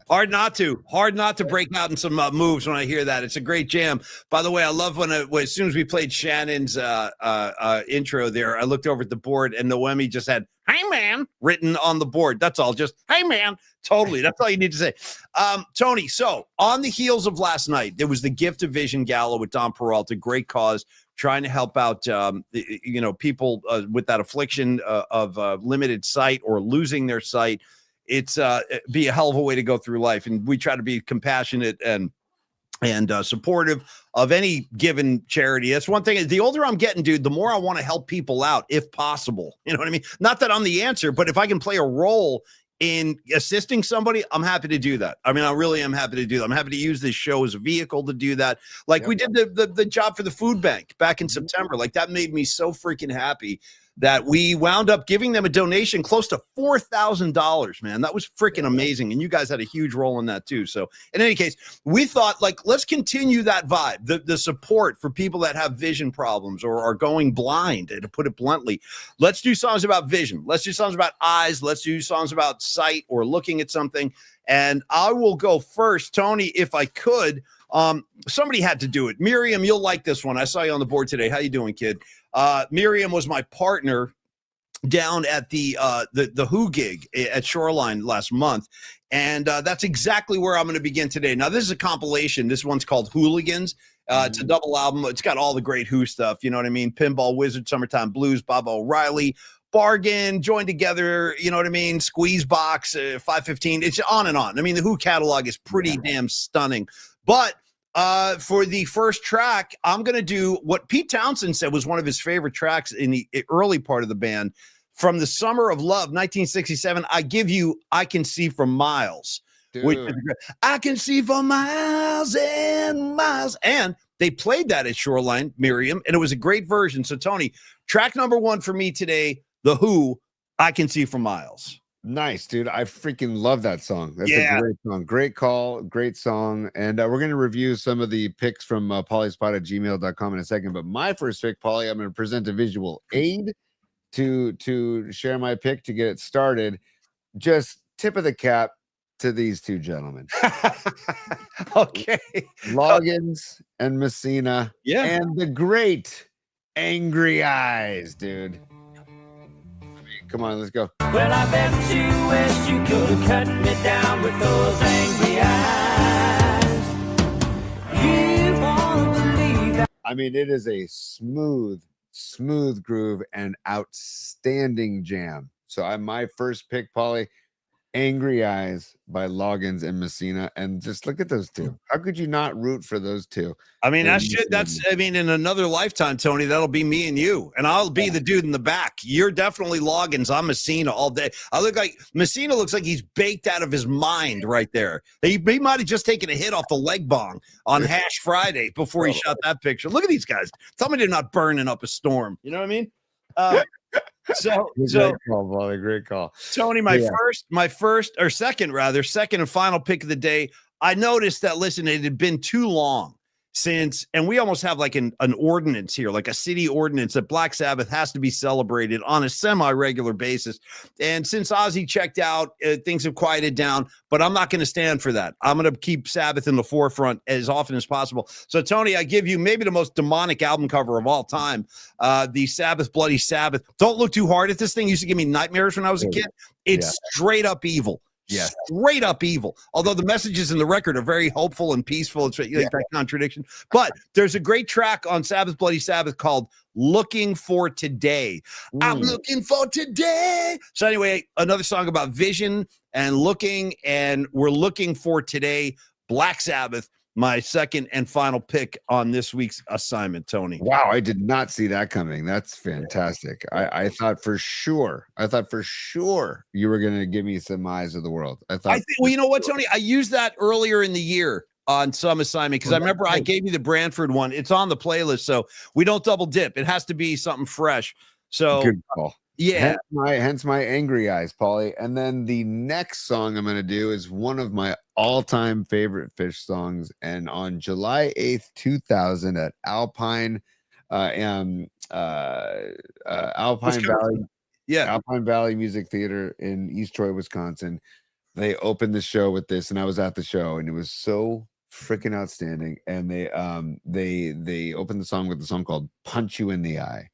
Hard not to break out in some moves when I hear that. It's a great jam. By the way, I love when as soon as we played Shannon's intro there, I looked over at the board and Noemi just had "Hey man" written on the board. That's all. Just "Hey man." Totally. That's all you need to say. Tony, so on the heels of last night, there was the Gift of Vision Gala with Don Peralta. Great cause, trying to help out people with that affliction of limited sight or losing their sight. It's be a hell of a way to go through life, and we try to be compassionate and and supportive of any given charity. That's one thing. The older I'm getting, dude, the more I want to help people out if possible. You know what I mean? Not that I'm the answer, but if I can play a role in assisting somebody, I'm happy to do that. I mean, I really am happy to do that. I'm happy to use this show as a vehicle to do that. Like we did the job for the food bank back in September. Like that made me so freaking happy that we wound up giving them a donation close to $4,000, man. That was freaking amazing. And you guys had a huge role in that too. So in any case, we thought like, let's continue that vibe, the support for people that have vision problems or are going blind, to put it bluntly. Let's do songs about vision. Let's do songs about eyes. Let's do songs about sight or looking at something. And I will go first, Tony, if I could. Somebody had to do it. Miriam, you'll like this one. I saw you on the board today. How you doing, kid? Miriam was my partner down at the Who gig at Shoreline last month. And that's exactly where I'm going to begin today. Now, this is a compilation. This one's called Hooligans. It's a double album. It's got all the great Who stuff. You know what I mean? Pinball Wizard, Summertime Blues, Bob O'Reilly, Bargain, Joined Together, you know what I mean? Squeeze Box, 515. It's on and on. I mean, the Who catalog is pretty damn stunning. But for the first track, I'm going to do what Pete Townsend said was one of his favorite tracks in the early part of the band. From the Summer of Love, 1967, I give you I Can See for Miles. Which is great. I can see for miles and miles. And they played that at Shoreline, Miriam, and it was a great version. So, Tony, track number one for me today, The Who, I Can See for Miles. Nice, dude. I freaking love that song. That's a great song. Great call. Great song. And we're going to review some of the picks from polyspot@gmail.com in a second. But my first pick, Polly, I'm going to present a visual aid to share my pick to get it started. Just tip of the cap to these two gentlemen. Okay. Loggins and Messina. Yeah. And the great Angry Eyes, dude. Come on, let's go. Well, I bet you wish you could have cut me down with those angry eyes. You won't believe that. I mean, it is a smooth groove and outstanding jam. So my first pick, Polly, Angry Eyes by Loggins and Messina. And just look at those two. How could you not root for those two? I mean, in another lifetime, Tony, that'll be me and you. And I'll be the dude in the back. You're definitely Loggins. I'm Messina all day. Messina looks like he's baked out of his mind right there. He might have just taken a hit off the leg bong on Hash Friday before he shot that picture. Look at these guys. Tell me they're not burning up a storm. You know what I mean? Great call, Polly. Great call. Tony, second and final pick of the day. I noticed that, listen, it had been too long since, and we almost have like an ordinance here, like a city ordinance that Black Sabbath has to be celebrated on a semi-regular basis. And since Ozzy checked out, things have quieted down, but I'm not going to stand for that. I'm going to keep Sabbath in the forefront as often as possible. So, Tony, I give you maybe the most demonic album cover of all time, the Sabbath, Bloody Sabbath. Don't look too hard at this thing. It used to give me nightmares when I was a kid. It's straight up evil. Yeah, straight up evil. Although the messages in the record are very hopeful and peaceful. It's like that contradiction. But there's a great track on Sabbath, Bloody Sabbath called Looking for Today. I'm looking for today. So anyway, another song about vision and looking, and we're looking for today. Black Sabbath, my second and final pick on this week's assignment, Tony. Wow, I did not see that coming. That's fantastic. I thought for sure you were going to give me some Eyes of the World. Well, you know what, Tony? I used that earlier in the year on some assignment because I remember I gave you the Branford one. It's on the playlist, so we don't double dip. It has to be something fresh. So good call. Yeah. Hence my Angry Eyes, Polly. And then the next song I'm going to do is one of my all-time favorite Fish songs. And on July 8th, 2000 at Alpine Valley. Alpine Valley Music Theater in East Troy, Wisconsin. They opened the show with this, and I was at the show, and it was so freaking outstanding. And they opened the song with a song called Punch You in the Eye.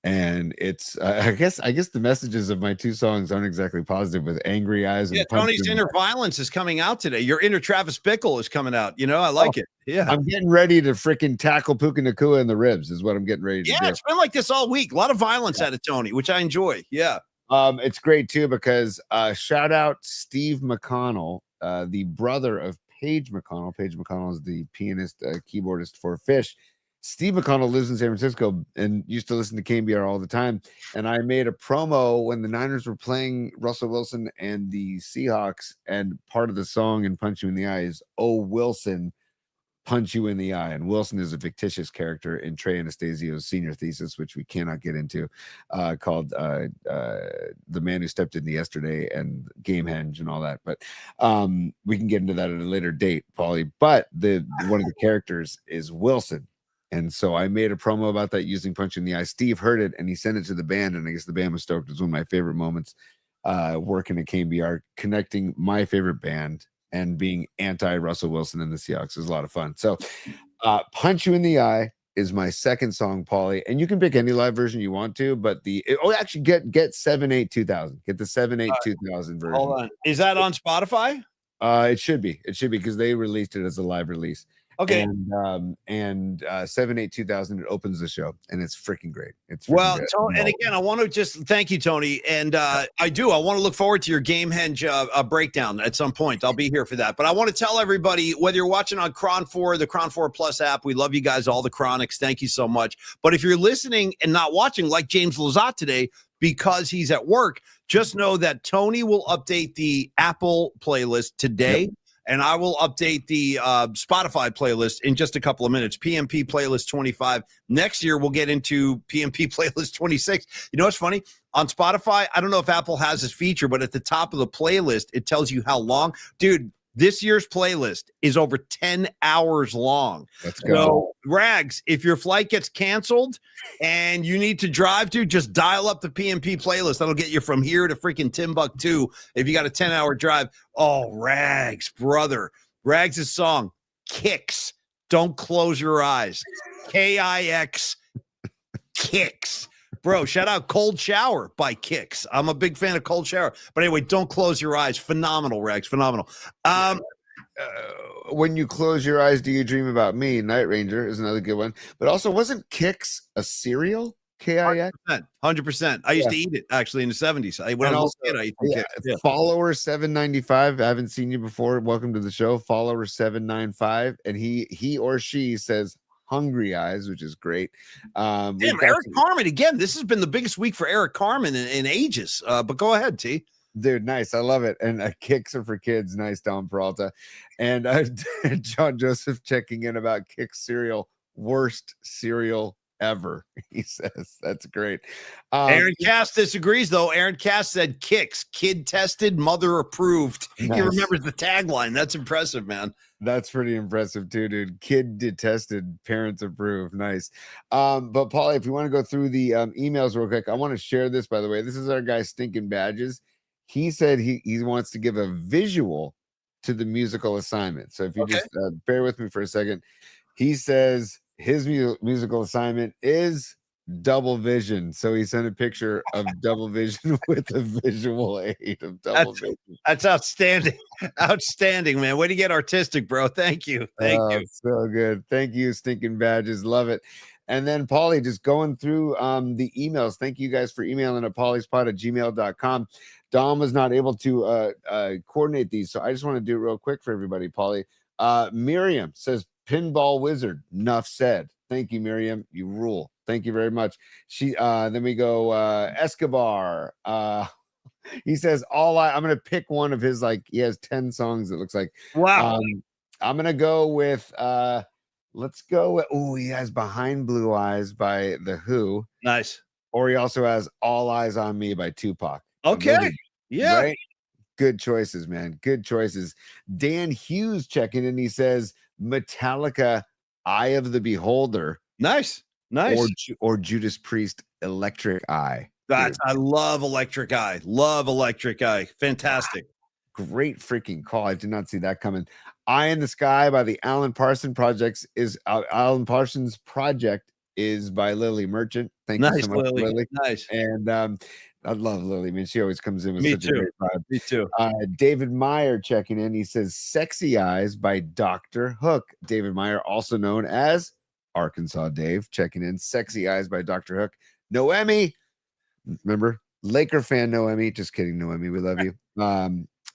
And it's I guess the messages of my two songs aren't exactly positive with Angry Eyes. And Tony's Inner Violence is coming out today. Your Inner Travis Bickle is coming out. You know, I like it. Yeah, I'm getting ready to freaking tackle Puka Nakua in the ribs is what I'm getting ready to do. Yeah, it's been like this all week. A lot of violence out of Tony, which I enjoy. Yeah. It's great too because shout out Steve McConnell, the brother of Paige McConnell. Paige McConnell is the pianist, keyboardist for Fish. Steve McConnell lives in San Francisco and used to listen to KBR all the time. And I made a promo when the Niners were playing Russell Wilson and the Seahawks. And part of the song in Punch You in the Eye is, "Oh, Wilson, punch you in the eye." And Wilson is a fictitious character in Trey Anastasio's senior thesis, which we cannot get into, called The Man Who Stepped Into Yesterday and Gamehenge and all that. But we can get into that at a later date, Paulie. But one of the characters is Wilson. And so I made a promo about that using Punch in the Eye. Steve heard it and he sent it to the band. And I guess the band was stoked. It was one of my favorite moments working at KBR, connecting my favorite band and being anti-Russell Wilson and the Seahawks. Is a lot of fun. So Punch You in the Eye is my second song, Paulie. And you can pick any live version you want to, but actually get 7/8/2000. Get the 7/8/2000 version. Hold on. Is that on Spotify? It should be because they released it as a live release. Okay. And 7/8/2000, it opens the show, and it's freaking great. It's well, good. Tony, and again, I want to just thank you, Tony. And I want to look forward to your Gamehenge breakdown at some point. I'll be here for that. But I want to tell everybody, whether you're watching on Cron 4, the Cron 4 Plus app, we love you guys, all the Chronics. Thank you so much. But if you're listening and not watching, like James Lazat today, because he's at work, just know that Tony will update the Apple playlist today. Yep. And I will update the Spotify playlist in just a couple of minutes. PMP playlist 25. Next year, we'll get into PMP playlist 26. You know what's funny? On Spotify, I don't know if Apple has this feature, but at the top of the playlist, it tells you how long. Dude, this year's playlist is over 10 hours long. Let's go. So, Rags, if your flight gets canceled and you need to drive to, just dial up the PMP playlist. That'll get you from here to freaking Timbuktu if you got a 10-hour drive. Oh, Rags, brother. Rags' song, PIxx, Don't Close Your Eyes. KIXX, PIxx. Bro, shout out Cold Shower by PIxx. I'm a big fan of Cold Shower. But anyway, Don't Close Your Eyes. Phenomenal, Rags. Phenomenal. When you close your eyes, do you dream about me? Night Ranger is another good one. But also, wasn't PIxx a cereal? KIX? 100%. I used to eat it, actually, in the 70s. When I was a kid, I ate PIxx. Yeah. Follower 795. I haven't seen you before. Welcome to the show. Follower 795. And he or she says, Hungry Eyes, which is great. Damn, Eric Carmen again. This has been the biggest week for Eric Carmen in ages. But go ahead, T. Dude, nice. I love it. And kicks are for kids. Nice, Don Peralta. And John Joseph checking in about Kix cereal. Worst cereal ever, he says. That's great. Aaron Cass disagrees, though. Aaron Cass said Kix, kid tested, mother approved. Nice. He remembers the tagline. That's impressive, man. That's pretty impressive too, dude. Kid detested, parents approved. Nice. But Paulie, if you want to go through the emails real quick, I want to share this, by the way. This is our guy Stinking Badges. He said he wants to give a visual to the musical assignment. So if you just bear with me for a second, he says his musical assignment is double vision. So he sent a picture of double vision with a visual aid of double vision. That's outstanding. Outstanding, man. Way to get artistic, bro. Thank you. Thank you. So good. Thank you, Stinking Badges. Love it. And then Paulie, just going through the emails. Thank you guys for emailing at pauliespot@gmail.com. Dom was not able to coordinate these, so I just want to do it real quick for everybody, Paulie. Miriam says, Pinball Wizard, enough said. Thank you, Miriam. You rule. Thank you very much. Then we go Escobar. He says, I'm going to pick one of his, he has 10 songs, it looks like. Wow. I'm going to go with, let's go with, he has Behind Blue Eyes by The Who. Nice. Or he also has All Eyes on Me by Tupac. Okay. Yeah. Right? Good choices, man. Good choices. Dan Hughes checking in. He says, Metallica, Eye of the Beholder. Nice. Nice. Or Judas Priest, Electric Eye. I love Electric Eye. Love Electric Eye. Fantastic. Great freaking call. I did not see that coming. Eye in the Sky by the Alan Parsons Project Alan Parsons Project is by Lily Merchant. Thank you so much, Lily. Nice. And I love Lily. I mean, she always comes in with such a great vibe. Me too. David Meyer checking in. He says Sexy Eyes by Dr. Hook. David Meyer, also known as Arkansas Dave, checking in. Sexy Eyes by Dr. Hook. Noemi, remember? Laker fan Noemi. Just kidding, Noemi. We love you.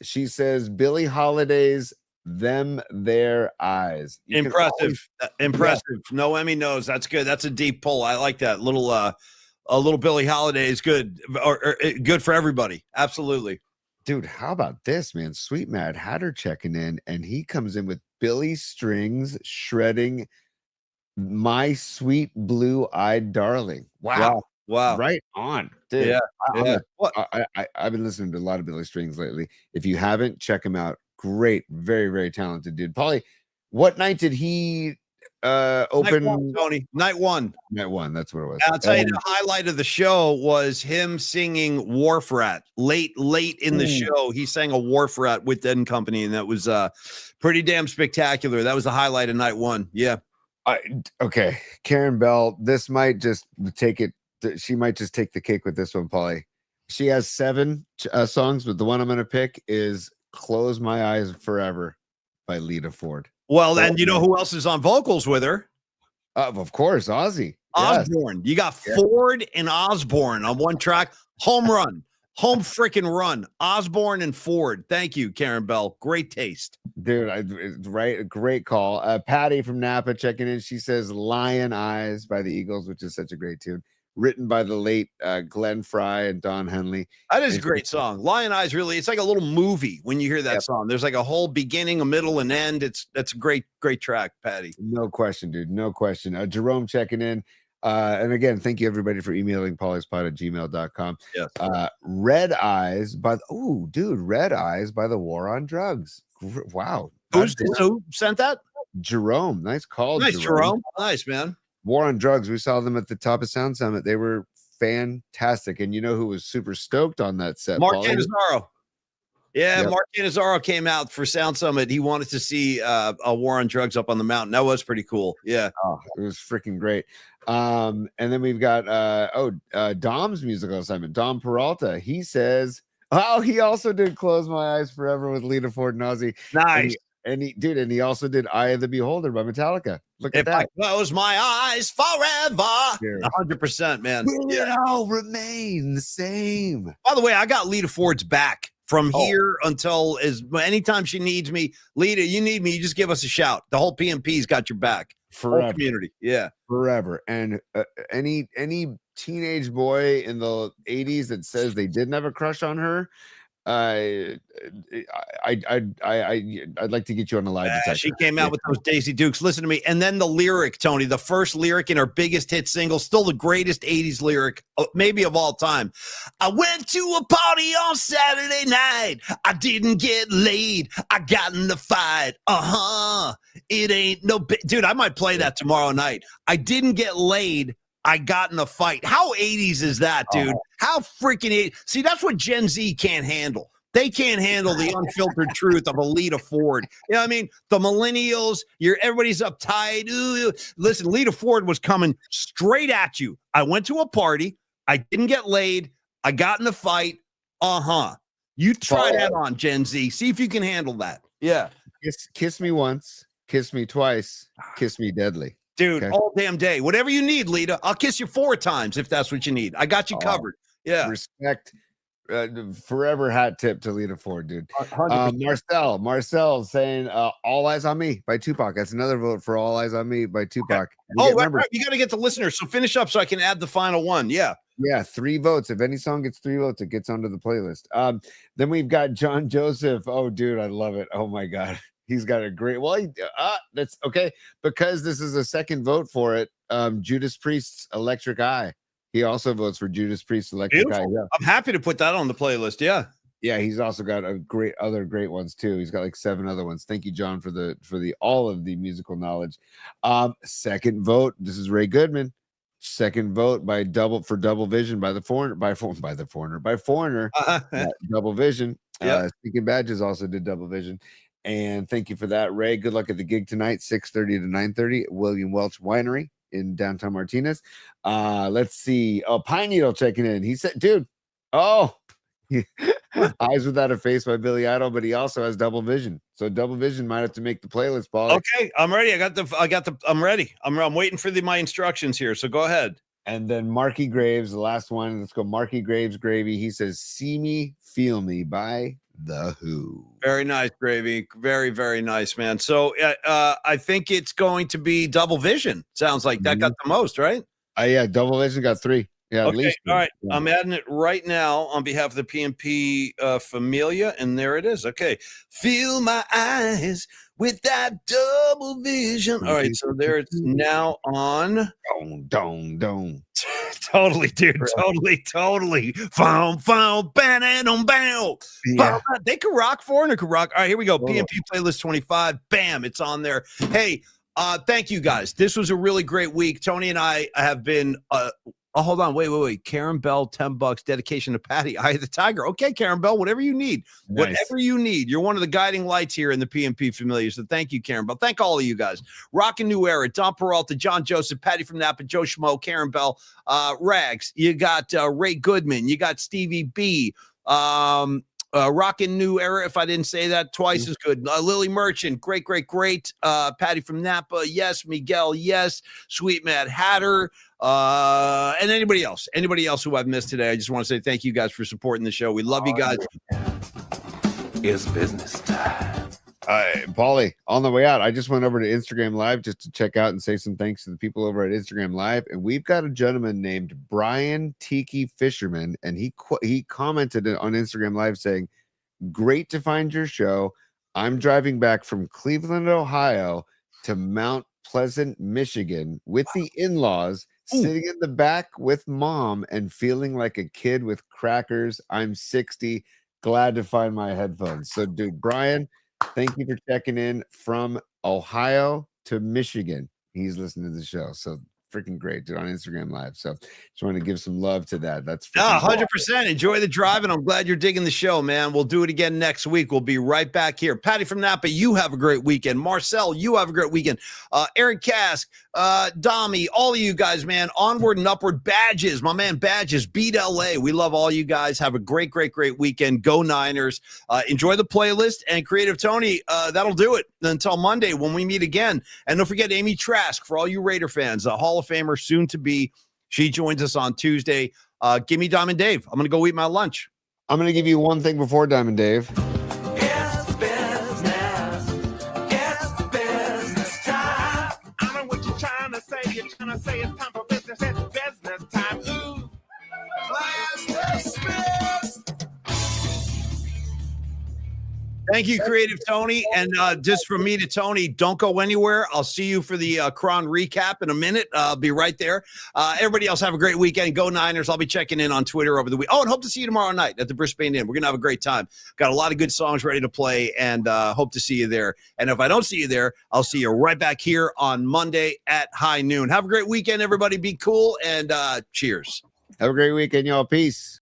She says Billie Holiday's Them Their Eyes. You can Impressive. always- Impressive. No Emmy knows. That's good. That's a deep pull. I like that. A little Billie Holiday is good. Or good for everybody. Absolutely. Dude, how about this, man? Sweet Mad Hatter checking in, and he comes in with Billy Strings shredding My Sweet Blue-Eyed Darling. Wow. Wow. Right on, dude. Yeah. I'm Yeah. I've been listening to a lot of Billy Strings lately. If you haven't, check him out. Great, very, very talented dude. Polly, what night did he open? Night one, Tony. Night one. Night one. That's what it was. I'll tell you, the highlight of the show was him singing Wharf Rat late in the show. He sang a Wharf Rat with Dead and Company, and that was pretty damn spectacular. That was the highlight of night one. Yeah. Okay, Karen Bell. This might just take it. She might just take the cake with this one, Polly. She has 7 songs, but the one I'm going to pick is "Close My Eyes Forever" by Lita Ford. Well, then you know who else is on vocals with her? Of course, Ozzy. Osborne. You got Ford and Osborne on one track. Home run. Home freaking run. Osborne and Ford. Thank you, Karen Bell. Great taste. Dude, right? Great call. Patty from Napa checking in. She says "Lion Eyes" by the Eagles, which is such a great tune. Written by the late Glenn Fry and Don Henley. That is a great song. Lion Eyes, really, it's like a little movie when you hear that song. There's like a whole beginning, a middle, and end. That's a great track, Patty. No question, dude. No question. Jerome checking in. And again, thank you everybody for emailing polyspot@gmail.com. Yes. Red Eyes by Red Eyes by the War on Drugs. Wow. Who sent that? Jerome. Nice call. Nice, Jerome. Nice, man. War on Drugs. We saw them at the Top of Sound Summit. They were fantastic. And you know who was super stoked on that set? Mark Paulie? Cannizzaro. Yeah, yep. Mark Cannizzaro came out for Sound Summit. He wanted to see a War on Drugs up on the mountain. That was pretty cool. Yeah. Oh, it was freaking great. And then we've got Dom's musical assignment, Dom Peralta. He says, he also did "Close My Eyes Forever" with Lita Ford and Ozzy. Nice. And he also did "Eye of the Beholder" by Metallica. Look at that. I close my eyes forever. 100%, man. Will it all remain the same? By the way, I got Lita Ford's back from here until anytime she needs me. Lita, you need me, you just give us a shout. The whole PMP's got your back. Forever. Whole community. Yeah. Forever. And any teenage boy in the 80s that says they didn't have a crush on her, I'd like to get you on the lie detector. She came out with those Daisy Dukes. Listen to me. And then the lyric, Tony, the first lyric in her biggest hit single, still the greatest 80s lyric, maybe of all time. I went to a party on Saturday night. I didn't get laid. I got in the fight. It ain't no dude, I might play that tomorrow night. I didn't get laid. I got in a fight. How 80s is that, dude? How freaking see, that's what Gen Z can't handle. They can't handle the unfiltered truth of a Lita Ford. You know what I mean? The millennials, everybody's uptight. Ooh, listen, Lita Ford was coming straight at you. I went to a party. I didn't get laid. I got in a fight. You try that on, Gen Z. See if you can handle that. Yeah. Kiss me once, kiss me twice, kiss me deadly. Dude, all damn day. Whatever you need, Lita. I'll kiss you 4 times if that's what you need. I got you covered. Yeah. Respect. Forever hat tip to Lita Ford, dude. Marcel saying "All Eyes on Me" by Tupac. That's another vote for "All Eyes on Me" by Tupac. Okay. Right. You got to get the listeners. So finish up so I can add the final one. Yeah. 3 votes. If any song gets 3 votes, it gets onto the playlist. Then we've got John Joseph. Oh, dude, I love it. Oh my God. He's got a great, that's okay. Because this is a second vote for it. Judas Priest's "Electric Eye." He also votes for Judas Priest's "Electric Eye." Yeah. I'm happy to put that on the playlist. Yeah. Yeah. He's also got other great ones too. He's got like 7 other ones. Thank you, John, for all of the musical knowledge. Second vote. This is Ray Goodman. Second vote by Double Vision by Foreigner. Double Vision. Speaking Badges also did Double Vision. And thank you for that, Ray. Good luck at the gig tonight, 6:30 to 9:30 at William Welch Winery in downtown Martinez. Let's see. Pine Needle checking in. He said, dude, Eyes Without a Face by Billy Idol, but he also has Double Vision. So Double Vision might have to make the playlist, Paul. Okay, I'm ready. I'm ready. I'm waiting for my instructions here. So go ahead. And then Marky Graves, the last one. Let's go. Marky Graves Gravy. He says, "See Me, Feel Me" by The Who. Very nice, Gravy. Very, very nice, man. So I think it's going to be Double Vision. Sounds like that got the most, right? Yeah, Double Vision got 3. Yeah, at Okay, least. all right. Yeah. I'm adding it right now on behalf of the PNP Familia, and there it is. Okay. Fill my eyes with that double vision. All right, so there it's now on. Dong. Totally, dude. Totally. Found, bow. Yeah. They could rock for and it could rock. All right, here we go. PNP playlist 25. Bam, it's on there. Hey, thank you guys. This was a really great week. Tony and I have been hold on, wait. Karen Bell, $10 dedication to Patty, Eye of the Tiger. Okay, Karen Bell, whatever you need. Nice. Whatever you need. You're one of the guiding lights here in the PNP Familia. So thank you, Karen Bell. Thank all of you guys. Rockin' New Era, Don Peralta, John Joseph, Patty from Napa, Joe Schmo, Karen Bell, Rags. You got Ray Goodman. You got Stevie B. Rockin' New Era, if I didn't say that twice is good. Lily Merchant, great. Patty from Napa, yes. Miguel, yes. Sweet Mad Hatter, and anybody else who I've missed today. I just want to say thank you guys for supporting the show. We love you guys. It's business time. Paulie, on the way out, I just went over to Instagram Live just to check out and say some thanks to the people over at Instagram Live. And we've got a gentleman named Brian Tiki Fisherman, and he commented on Instagram Live saying, "Great to find your show. I'm driving back from Cleveland, Ohio to Mount Pleasant, Michigan with the in-laws, sitting in the back with mom and feeling like a kid with crackers. I'm 60. Glad to find my headphones." So, dude, Brian, thank you for checking in from Ohio to Michigan. He's listening to the show. So freaking great, dude, on Instagram Live. So just want to give some love to that. That's 100%. Enjoy the drive, and I'm glad you're digging the show, man. We'll do it again next week. We'll be right back here. Patty from Napa, you have a great weekend. Marcel, you have a great weekend. Aaron Kask, Dami, all of you guys, man. Onward and upward. Badges, my man Badges, beat LA. We love all you guys. Have a great weekend. Go Niners. Enjoy the playlist. And Creative Tony, that'll do it until Monday when we meet again. And don't forget Amy Trask, for all you Raider fans, a Hall of Famer soon to be. She joins us on Tuesday. Give me Diamond Dave. I'm going to go eat my lunch. I'm going to give you one thing before Diamond Dave. It's business time. I know what you're trying to say. You're trying to say it's time for business. It's business time. Ooh. Class dismissed. Thank you, Creative Tony. And just from me to Tony, don't go anywhere. I'll see you for the Cron recap in a minute. I'll be right there. Everybody else have a great weekend. Go Niners. I'll be checking in on Twitter over the week. Oh, and hope to see you tomorrow night at the Brisbane Inn. We're going to have a great time. Got a lot of good songs ready to play, and hope to see you there. And if I don't see you there, I'll see you right back here on Monday at high noon. Have a great weekend, everybody. Be cool, and cheers. Have a great weekend, y'all. Peace.